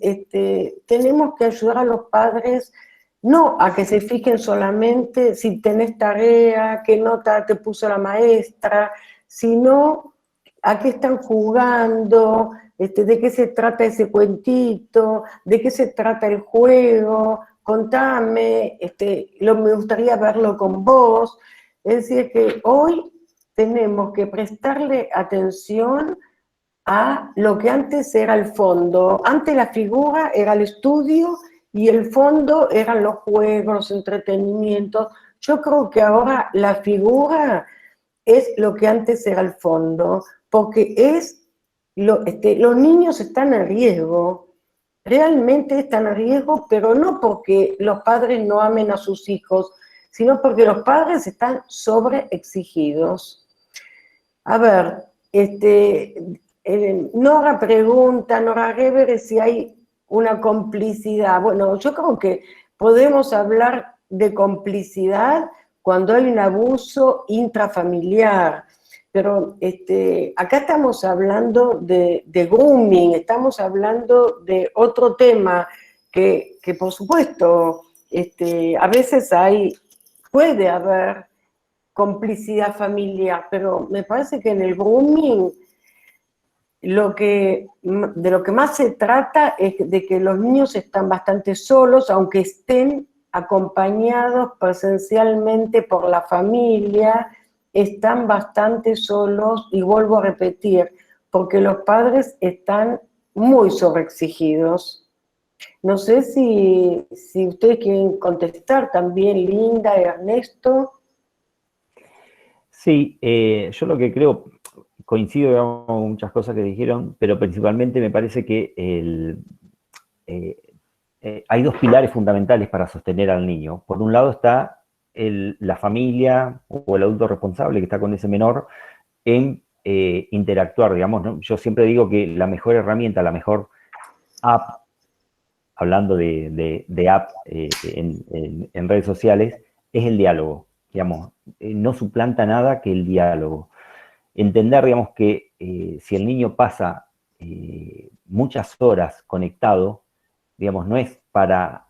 tenemos que ayudar a los padres no a que se fijen solamente si tenés tarea, qué nota te puso la maestra, sino a qué están jugando, de qué se trata ese cuentito, de qué se trata el juego, contame, me gustaría verlo con vos. Es decir, que hoy tenemos que prestarle atención a lo que antes era el fondo. Antes la figura era el estudio y el fondo eran los juegos, los entretenimientos. Yo creo que ahora la figura es lo que antes era el fondo, porque los niños están en riesgo, realmente están en riesgo, pero no porque los padres no amen a sus hijos, sino porque los padres están sobreexigidos. A ver, Nora pregunta, Nora Rever, si hay una complicidad. Bueno, yo creo que podemos hablar de complicidad cuando hay un abuso intrafamiliar, pero acá estamos hablando de grooming, estamos hablando de otro tema que por supuesto, a veces puede haber complicidad familiar, pero me parece que en el grooming de lo que más se trata es de que los niños están bastante solos, aunque estén acompañados presencialmente por la familia, están bastante solos, y vuelvo a repetir, porque los padres están muy sobreexigidos. No sé si ustedes quieren contestar también, Linda, Ernesto. Sí, yo lo que creo, coincido, digamos, con muchas cosas que dijeron, pero principalmente me parece que hay dos pilares fundamentales para sostener al niño. Por un lado está la familia o el adulto responsable que está con ese menor en interactuar, digamos, ¿no? Yo siempre digo que la mejor herramienta, la mejor app, hablando de app en redes sociales, es el diálogo, digamos, no suplanta nada que el diálogo. Entender, digamos, que si el niño pasa muchas horas conectado, digamos, no es para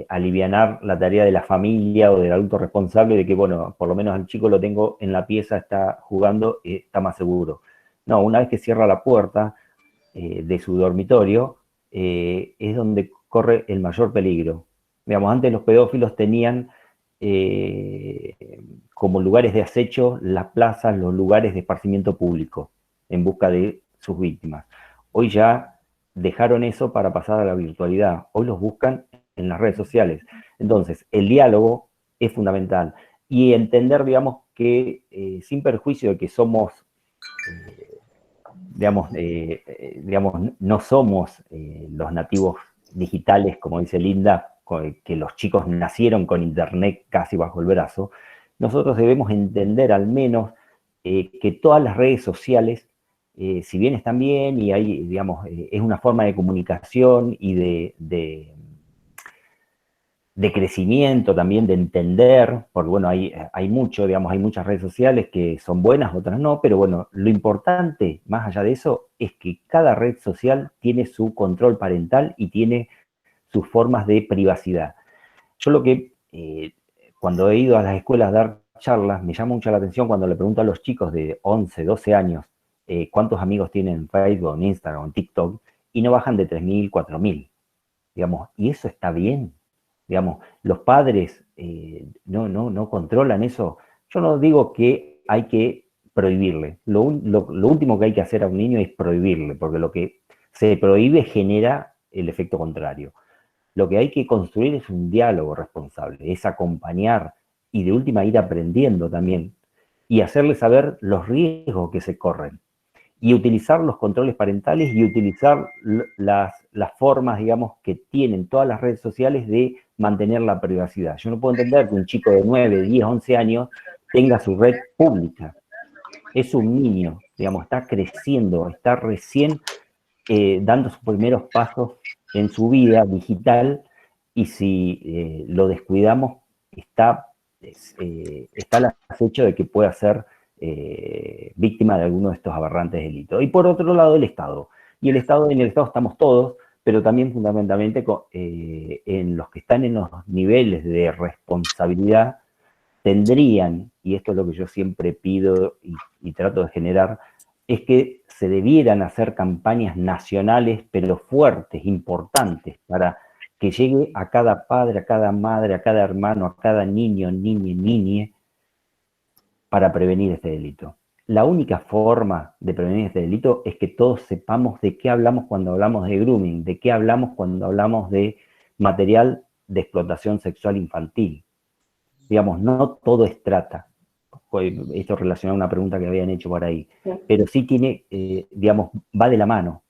alivianar la tarea de la familia o del adulto responsable de que, bueno, por lo menos al chico lo tengo en la pieza, está jugando, está más seguro. No, una vez que cierra la puerta de su dormitorio, es donde corre el mayor peligro. Digamos, antes los pedófilos tenían como lugares de acecho las plazas, los lugares de esparcimiento público, en busca de sus víctimas. Hoy ya dejaron eso para pasar a la virtualidad. Hoy los buscan en las redes sociales. Entonces, el diálogo es fundamental. Y entender, digamos, que sin perjuicio de que somos, digamos, no somos los nativos digitales, como dice Linda, que los chicos nacieron con Internet casi bajo el brazo, nosotros debemos entender al menos que todas las redes sociales, si bien están bien y hay, digamos, es una forma de comunicación y de crecimiento también, de entender, porque bueno, hay mucho, digamos, hay muchas redes sociales que son buenas, otras no, pero bueno, lo importante, más allá de eso, es que cada red social tiene su control parental y tiene sus formas de privacidad. Yo lo que, cuando he ido a las escuelas a dar charlas, me llama mucho la atención cuando le pregunto a los chicos de 11, 12 años cuántos amigos tienen en Facebook, en Instagram, en TikTok, y no bajan de 3.000, 4.000, digamos, y eso está bien. Digamos, los padres no controlan eso. Yo no digo que hay que prohibirle. Lo último que hay que hacer a un niño es prohibirle, porque lo que se prohíbe genera el efecto contrario. Lo que hay que construir es un diálogo responsable, es acompañar y de última ir aprendiendo también y hacerle saber los riesgos que se corren y utilizar los controles parentales y utilizar las formas, digamos, que tienen todas las redes sociales de mantener la privacidad. Yo no puedo entender que un chico de 9, 10, 11 años tenga su red pública. Es un niño, digamos, está creciendo, está recién dando sus primeros pasos en su vida digital y si lo descuidamos, está al acecho de que pueda ser víctima de alguno de estos aberrantes delitos. Y por otro lado, el Estado. Y en el Estado estamos todos, pero también fundamentalmente en los que están en los niveles de responsabilidad, tendrían, y esto es lo que yo siempre pido y trato de generar, es que se debieran hacer campañas nacionales, pero fuertes, importantes, para que llegue a cada padre, a cada madre, a cada hermano, a cada niño, niñe, para prevenir este delito. La única forma de prevenir este delito es que todos sepamos de qué hablamos cuando hablamos de grooming, de qué hablamos cuando hablamos de material de explotación sexual infantil. Digamos, no todo es trata. Esto relacionado a una pregunta que habían hecho por ahí. Pero sí tiene, digamos, va de la mano,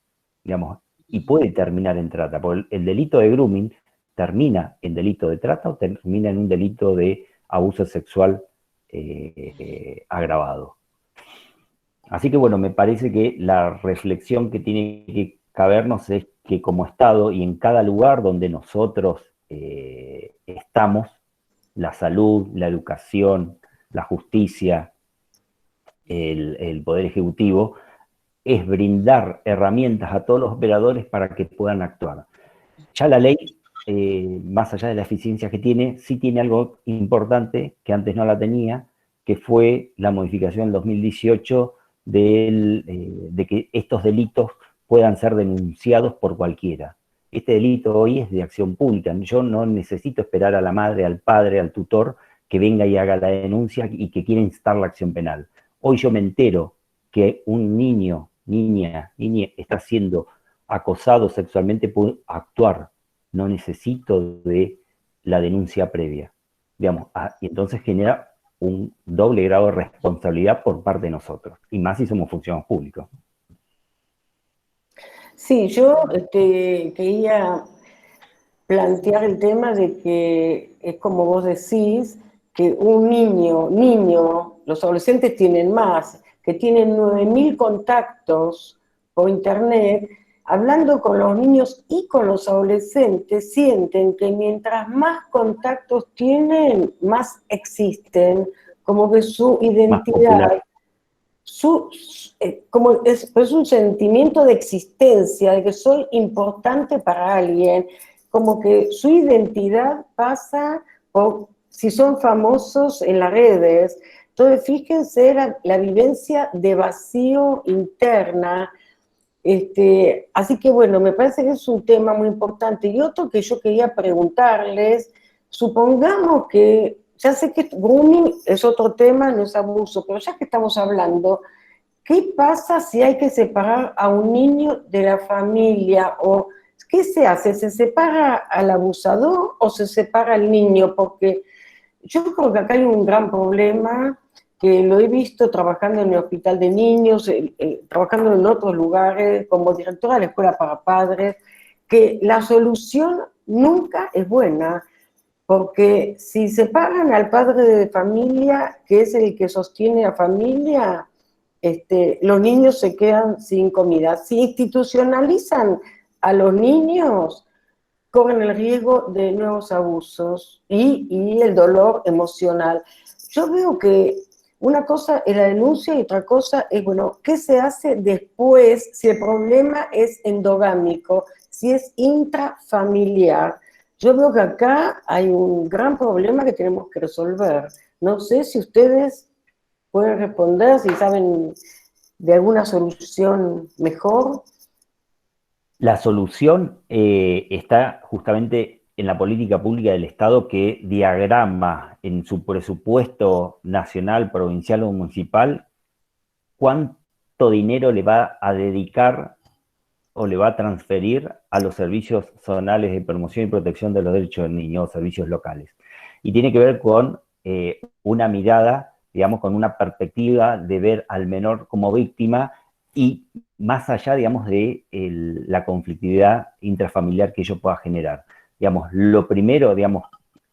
digamos, y puede terminar en trata. Porque el delito de grooming termina en delito de trata o termina en un delito de abuso sexual agravado. Así que bueno, me parece que la reflexión que tiene que cabernos es que como Estado y en cada lugar donde nosotros estamos, la salud, la educación, la justicia, el Poder Ejecutivo, es brindar herramientas a todos los operadores para que puedan actuar. Ya la ley, más allá de la eficiencia que tiene, sí tiene algo importante que antes no la tenía, que fue la modificación en 2018 de que estos delitos puedan ser denunciados por cualquiera. Este delito hoy es de acción pública. Yo no necesito esperar a la madre, al padre, al tutor que venga y haga la denuncia y que quiera instar la acción penal. Hoy yo me entero que un niño, niña está siendo acosado sexualmente por actuar. No necesito de la denuncia previa. Digamos, y entonces genera un doble grado de responsabilidad por parte de nosotros, y más si somos funcionarios públicos. Sí, yo quería plantear el tema de que es como vos decís, que un niño, los adolescentes tienen más, que tienen 9.000 contactos por internet, hablando con los niños y con los adolescentes, sienten que mientras más contactos tienen, más existen, como que su identidad, como es un sentimiento de existencia, de que soy importante para alguien, como que su identidad pasa por si son famosos en las redes. Entonces, fíjense la vivencia de vacío interna, Así que bueno, me parece que es un tema muy importante. Y otro que yo quería preguntarles, supongamos que, ya sé que grooming es otro tema, no es abuso, pero ya que estamos hablando, ¿qué pasa si hay que separar a un niño de la familia? ¿O qué se hace? ¿Se separa al abusador o se separa al niño? Porque yo creo que acá hay un gran problema, que lo he visto trabajando en el hospital de niños, trabajando en otros lugares, como directora de la escuela para padres, que la solución nunca es buena, porque si separan al padre de familia, que es el que sostiene a familia, los niños se quedan sin comida. Si institucionalizan a los niños, corren el riesgo de nuevos abusos y el dolor emocional. Yo veo que una cosa es la denuncia y otra cosa es, bueno, ¿qué se hace después si el problema es endogámico, si es intrafamiliar? Yo veo que acá hay un gran problema que tenemos que resolver. No sé si ustedes pueden responder, si saben de alguna solución mejor. La solución está justamente en la política pública del Estado, que diagrama en su presupuesto nacional, provincial o municipal cuánto dinero le va a dedicar o le va a transferir a los servicios zonales de promoción y protección de los derechos del niño, o servicios locales. Y tiene que ver con una mirada, digamos, con una perspectiva de ver al menor como víctima y más allá, digamos, de la conflictividad intrafamiliar que ello pueda generar. Digamos, lo primero, digamos,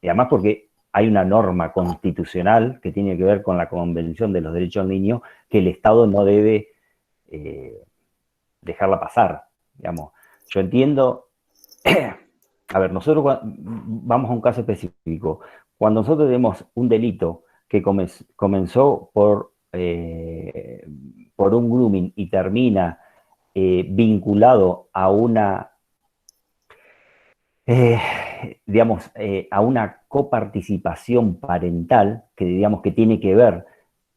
y además porque hay una norma constitucional que tiene que ver con la Convención de los Derechos del Niño, que el Estado no debe dejarla pasar, digamos. Yo entiendo, a ver, nosotros vamos a un caso específico. Cuando nosotros tenemos un delito que comenzó por un grooming y termina vinculado a una, digamos, a una coparticipación parental, que digamos que tiene que ver,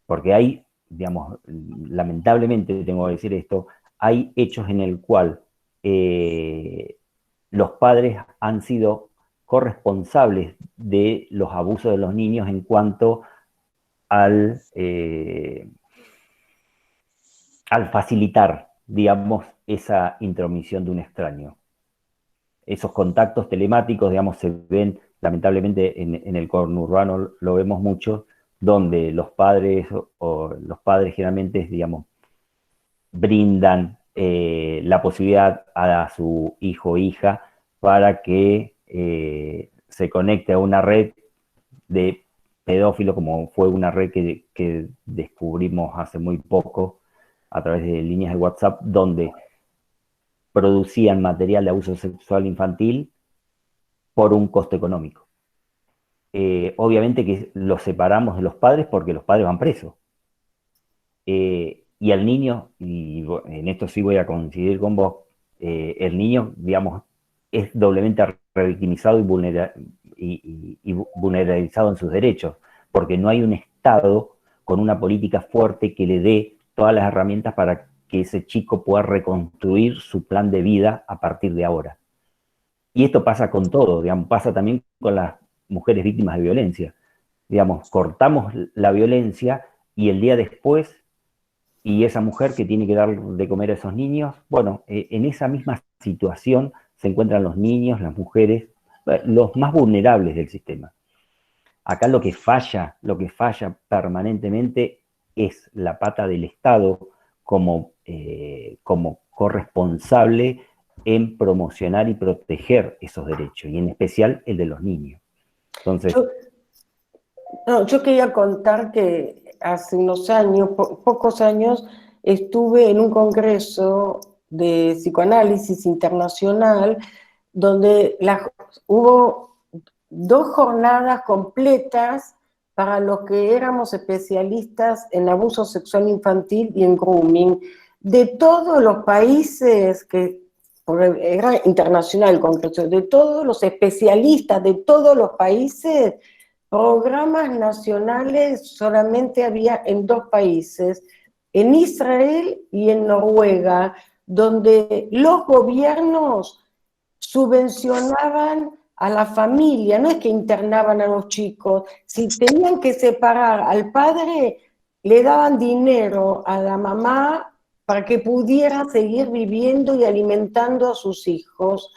porque hay, digamos, lamentablemente tengo que decir esto, hay hechos en el cual los padres han sido corresponsables de los abusos de los niños en cuanto al facilitar, digamos, esa intromisión de un extraño. Esos contactos telemáticos, digamos, se ven, lamentablemente, en el conurbano lo vemos mucho, donde los padres generalmente, digamos, brindan la posibilidad a su hijo o hija para que se conecte a una red de pedófilos, como fue una red que descubrimos hace muy poco a través de líneas de WhatsApp, donde producían material de abuso sexual infantil por un costo económico. Obviamente que los separamos de los padres porque los padres van presos. Y al niño, y en esto sí voy a coincidir con vos, el niño, digamos, es doblemente revictimizado y vulnerabilizado en sus derechos, porque no hay un Estado con una política fuerte que le dé todas las herramientas para que ese chico pueda reconstruir su plan de vida a partir de ahora. Y esto pasa con todo, digamos, pasa también con las mujeres víctimas de violencia. Digamos, cortamos la violencia y el día después, y esa mujer que tiene que dar de comer a esos niños, bueno, en esa misma situación se encuentran los niños, las mujeres, los más vulnerables del sistema. Acá lo que falla permanentemente es la pata del Estado como corresponsable en promocionar y proteger esos derechos, y en especial el de los niños. Entonces, yo quería contar que hace unos años, pocos años, estuve en un congreso de psicoanálisis internacional donde hubo 2 jornadas completas para los que éramos especialistas en abuso sexual infantil y en grooming, de todos los países, era internacional el congreso, de todos los especialistas de todos los países. Programas nacionales solamente había en 2 países, en Israel y en Noruega, donde los gobiernos subvencionaban a la familia, no es que internaban a los chicos, si tenían que separar al padre, le daban dinero a la mamá para que pudiera seguir viviendo y alimentando a sus hijos.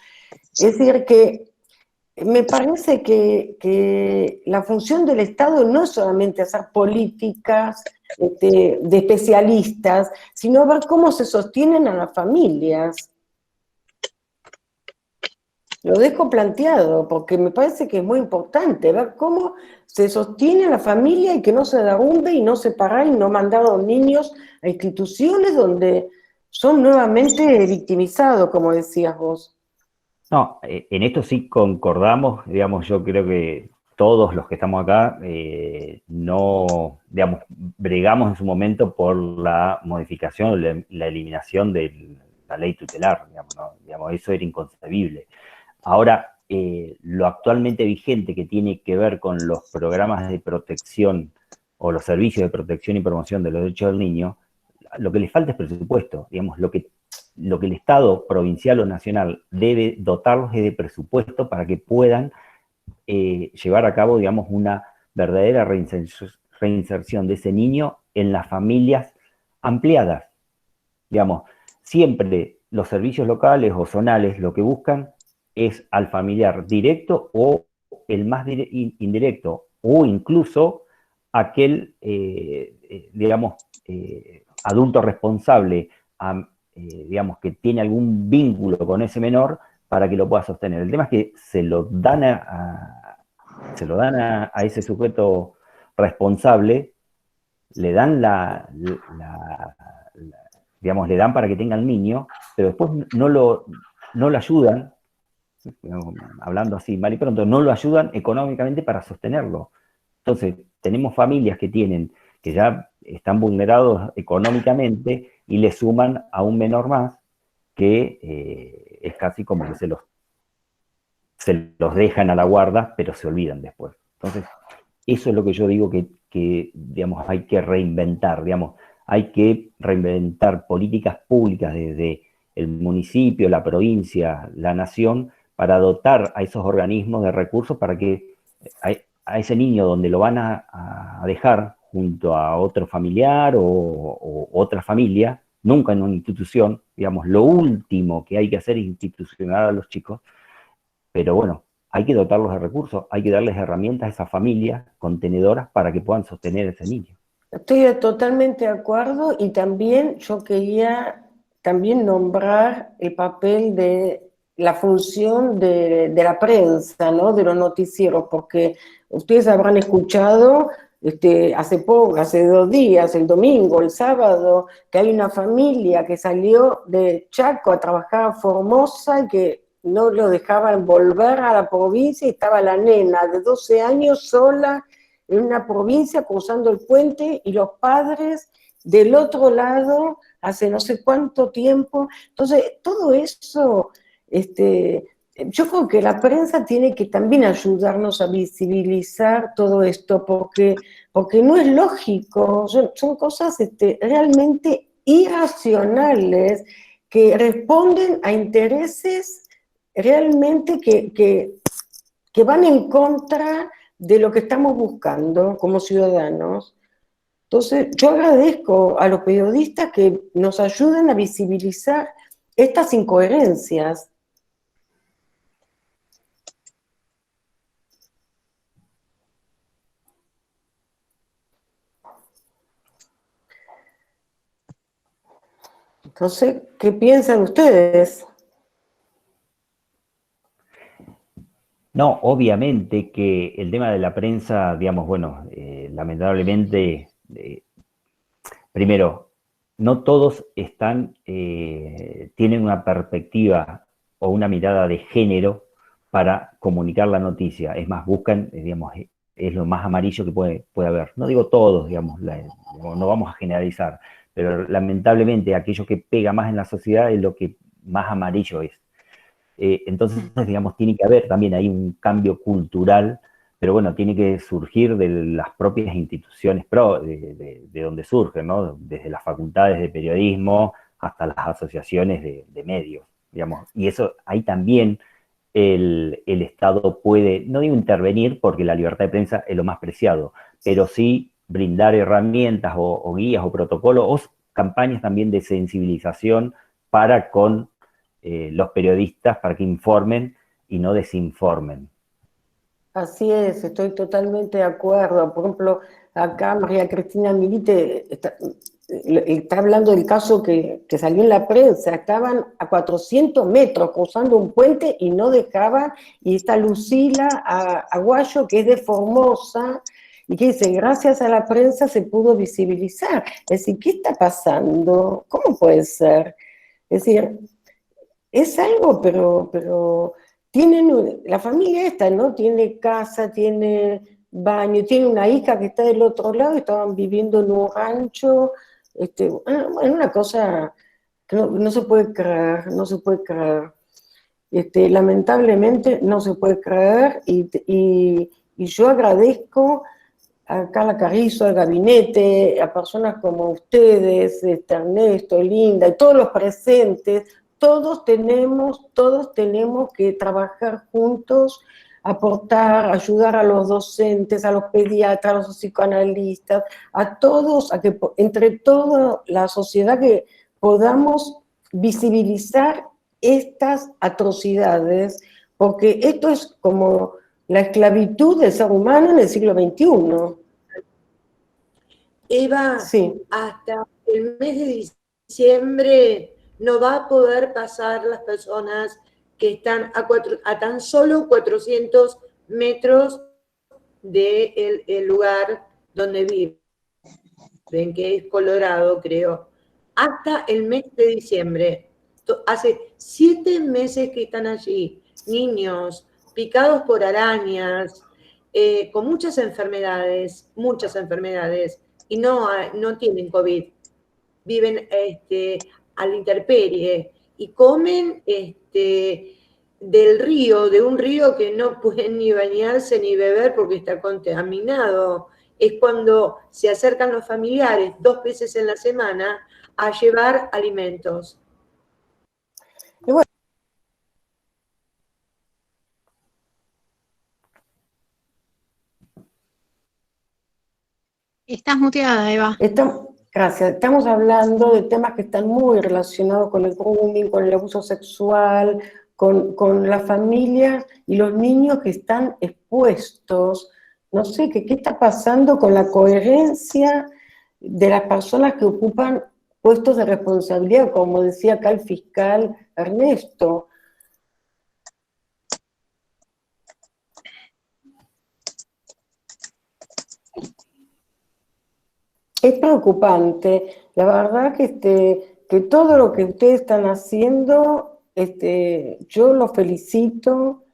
Es decir, que me parece que la función del Estado no es solamente hacer políticas de especialistas, sino ver cómo se sostienen a las familias. Lo dejo planteado, porque me parece que es muy importante ver cómo se sostiene la familia y que no se derrumbe y no separar y no mandar a los niños a instituciones donde son nuevamente victimizados, como decías vos. No, en esto sí concordamos, digamos, yo creo que todos los que estamos acá no, digamos, bregamos en su momento por la modificación, la eliminación de la ley tutelar, digamos, ¿no? Digamos, eso era inconcebible. Ahora, lo actualmente vigente que tiene que ver con los programas de protección o los servicios de protección y promoción de los derechos del niño, lo que les falta es presupuesto, digamos, lo que el Estado provincial o nacional debe dotarlos es de presupuesto para que puedan llevar a cabo, digamos, una verdadera reinserción de ese niño en las familias ampliadas. Digamos, siempre los servicios locales o zonales lo que buscan es al familiar directo o el más indirecto, o incluso aquel, digamos, adulto responsable, digamos, que tiene algún vínculo con ese menor para que lo pueda sostener. El tema es que se lo dan a ese sujeto responsable, le dan digamos, le dan para que tenga el niño, pero después no lo ayudan, hablando así mal y pronto, no lo ayudan económicamente para sostenerlo. Entonces, tenemos familias que ya están vulnerados económicamente y le suman a un menor más que es casi como que se los dejan a la guarda, pero se olvidan después. Entonces, eso es lo que yo digo que digamos, hay que reinventar, digamos, hay que reinventar políticas públicas desde el municipio, la provincia, la nación, para dotar a esos organismos de recursos para que a ese niño donde lo van a dejar junto a otro familiar o otra familia, nunca en una institución, digamos, lo último que hay que hacer es institucionar a los chicos, pero bueno, hay que dotarlos de recursos, hay que darles herramientas a esas familias contenedoras para que puedan sostener a ese niño. Estoy totalmente de acuerdo y también yo quería nombrar el papel de la función de la prensa, ¿no? De los noticieros, porque ustedes habrán escuchado hace 2 días, el domingo, el sábado, que hay una familia que salió de Chaco a trabajar a Formosa y que no lo dejaban volver a la provincia y estaba la nena de 12 años sola en una provincia cruzando el puente y los padres del otro lado hace no sé cuánto tiempo. Entonces, todo eso, yo creo que la prensa tiene que también ayudarnos a visibilizar todo esto, porque no es lógico, son cosas realmente irracionales que responden a intereses realmente que van en contra de lo que estamos buscando como ciudadanos. Entonces, yo agradezco a los periodistas que nos ayuden a visibilizar estas incoherencias. Entonces, ¿qué piensan ustedes? No, obviamente que el tema de la prensa, digamos, bueno, lamentablemente, primero, no todos tienen una perspectiva o una mirada de género para comunicar la noticia. Es más, buscan, digamos, es lo más amarillo que puede haber. No digo todos, digamos, no vamos a generalizar, pero lamentablemente aquello que pega más en la sociedad es lo que más amarillo es. Entonces, digamos, tiene que haber también ahí un cambio cultural, pero bueno, tiene que surgir de las propias instituciones de donde surgen, ¿no? Desde las facultades de periodismo hasta las asociaciones de medios, digamos. Y eso, ahí también el Estado puede, no digo intervenir, porque la libertad de prensa es lo más preciado, pero sí brindar herramientas o guías o protocolos o campañas también de sensibilización para con los periodistas, para que informen y no desinformen. Así es, estoy totalmente de acuerdo. Por ejemplo, acá María Cristina Milite está hablando del caso que salió en la prensa. Estaban a 400 metros cruzando un puente y no dejaban. Y está Lucila Aguayo, que es de Formosa, y que dice, gracias a la prensa se pudo visibilizar. Es decir, ¿qué está pasando? ¿Cómo puede ser? Es decir, es algo, pero la familia esta, ¿no? Tiene casa, tiene baño, tiene una hija que está del otro lado, estaban viviendo en un rancho, bueno, una cosa que no se puede creer, no se puede creer. Lamentablemente no se puede creer, y yo agradezco a Carla Carrizo, al gabinete, a personas como ustedes, Ernesto, Linda, y todos los presentes. Todos tenemos que trabajar juntos, aportar, ayudar a los docentes, a los pediatras, a los psicoanalistas, a todos, a que entre toda la sociedad que podamos visibilizar estas atrocidades, porque esto es como la esclavitud del ser humano en el siglo XXI. Eva, sí. Hasta el mes de diciembre no va a poder pasar las personas que están a tan solo 400 metros del lugar donde viven, que es Colorado, creo, hasta el mes de diciembre. Hace 7 meses que están allí, niños picados por arañas, con muchas enfermedades, y no tienen COVID. Viven a la intemperie y comen del río, de un río que no pueden ni bañarse ni beber porque está contaminado. Es cuando se acercan los familiares 2 veces en la semana a llevar alimentos. Y bueno, Estás muteada, Eva. gracias. Estamos hablando de temas que están muy relacionados con el grooming, con el abuso sexual, con las familias y los niños que están expuestos. No sé, ¿qué está pasando con la coherencia de las personas que ocupan puestos de responsabilidad, como decía acá el fiscal Ernesto? Es preocupante, la verdad que todo lo que ustedes están haciendo, yo los felicito,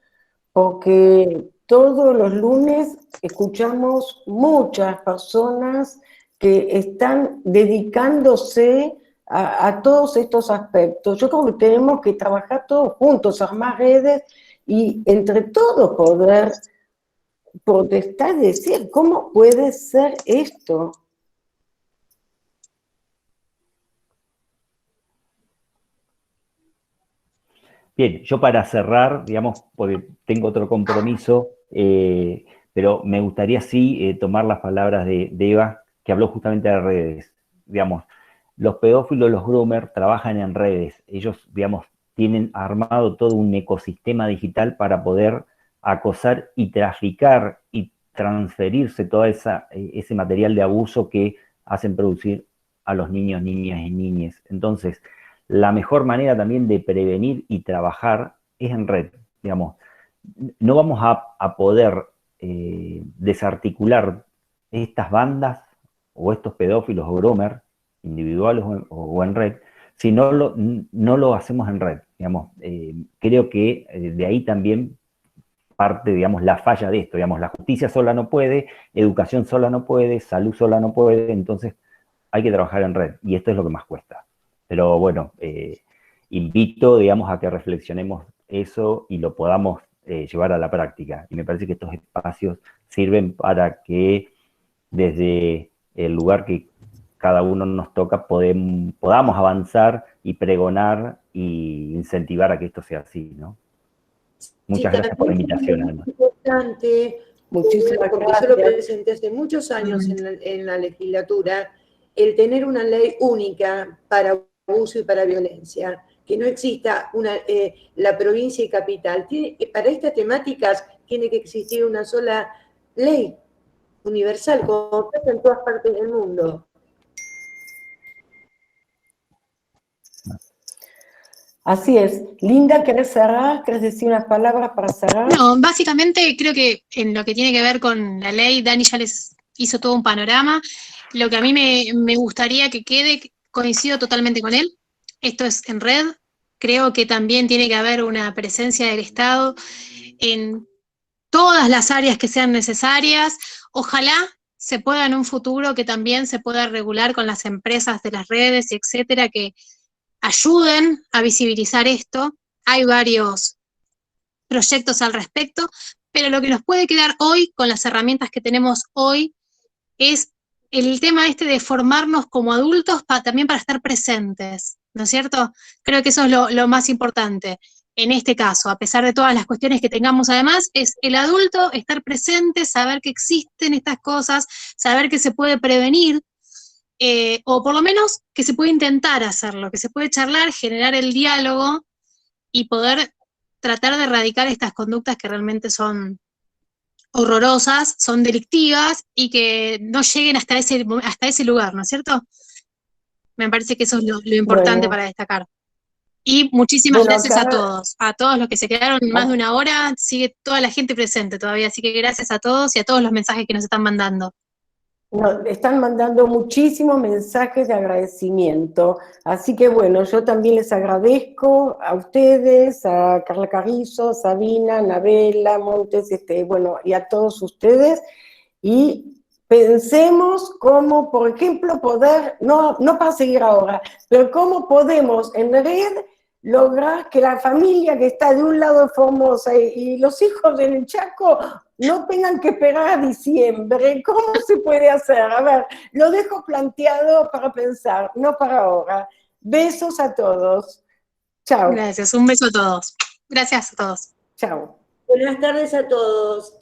porque todos los lunes escuchamos muchas personas que están dedicándose a todos estos aspectos. Yo creo que tenemos que trabajar todos juntos, armar redes y entre todos poder protestar y decir, ¿cómo puede ser esto? Bien, yo para cerrar, digamos, porque tengo otro compromiso, pero me gustaría sí tomar las palabras de Eva, que habló justamente de redes. Digamos, los pedófilos, los groomers, trabajan en redes. Ellos, digamos, tienen armado todo un ecosistema digital para poder acosar y traficar y transferirse todo ese material de abuso que hacen producir a los niños, niñas y niñes. Entonces, la mejor manera también de prevenir y trabajar es en red, digamos. No vamos a poder desarticular estas bandas o estos pedófilos o groomers, individuales o en red, si no lo hacemos en red, digamos. Creo que de ahí también parte, digamos, la falla de esto, digamos, la justicia sola no puede, educación sola no puede, salud sola no puede, entonces hay que trabajar en red, y esto es lo que más cuesta. Pero bueno, invito, digamos, a que reflexionemos eso y lo podamos llevar a la práctica. Y me parece que estos espacios sirven para que desde el lugar que cada uno nos toca, podamos avanzar y pregonar y incentivar a que esto sea así, ¿no? Muchas gracias por la invitación, además. Es importante, Muchísimas porque yo lo gracias. presenté hace muchos años en la legislatura, el tener una ley única para abuso y para violencia, que no exista la provincia y capital. Para estas temáticas tiene que existir una sola ley universal, como pasa en todas partes del mundo. Así es. Linda, ¿querés cerrar? ¿Querés decir unas palabras para cerrar? No, básicamente creo que en lo que tiene que ver con la ley, Dani ya les hizo todo un panorama. Lo que a mí me gustaría que quede, coincido totalmente con él, esto es en red. Creo que también tiene que haber una presencia del Estado en todas las áreas que sean necesarias. Ojalá se pueda en un futuro que también se pueda regular con las empresas de las redes, etcétera, que ayuden a visibilizar esto. Hay varios proyectos al respecto, pero lo que nos puede quedar hoy, con las herramientas que tenemos hoy, es el tema este de formarnos como adultos también para estar presentes, ¿no es cierto? Creo que eso es lo más importante. En este caso, a pesar de todas las cuestiones que tengamos además, es el adulto estar presente, saber que existen estas cosas, saber que se puede prevenir, o por lo menos que se puede intentar hacerlo, que se puede charlar, generar el diálogo y poder tratar de erradicar estas conductas que realmente son horrorosas, son delictivas y que no lleguen hasta ese lugar, ¿no es cierto? Me parece que eso es lo importante Bueno, para destacar. Y muchísimas bueno, gracias acá, a todos los que se quedaron más de una hora, sigue toda la gente presente todavía, así que gracias a todos y a todos los mensajes que nos están mandando. nos están mandando muchísimos mensajes de agradecimiento, así que bueno, yo también les agradezco a ustedes, a Carla Carrizo, Sabina, Anabela, Montes, bueno, y a todos ustedes, y pensemos cómo, por ejemplo, poder, no para seguir ahora, pero cómo podemos en red lograr que la familia que está de un lado de Formosa y los hijos del Chaco no tengan que esperar a diciembre. ¿Cómo se puede hacer? A ver, lo dejo planteado para pensar, no para ahora. Besos a todos. Chao. Gracias, un beso a todos. Gracias a todos. Chao. Buenas tardes a todos.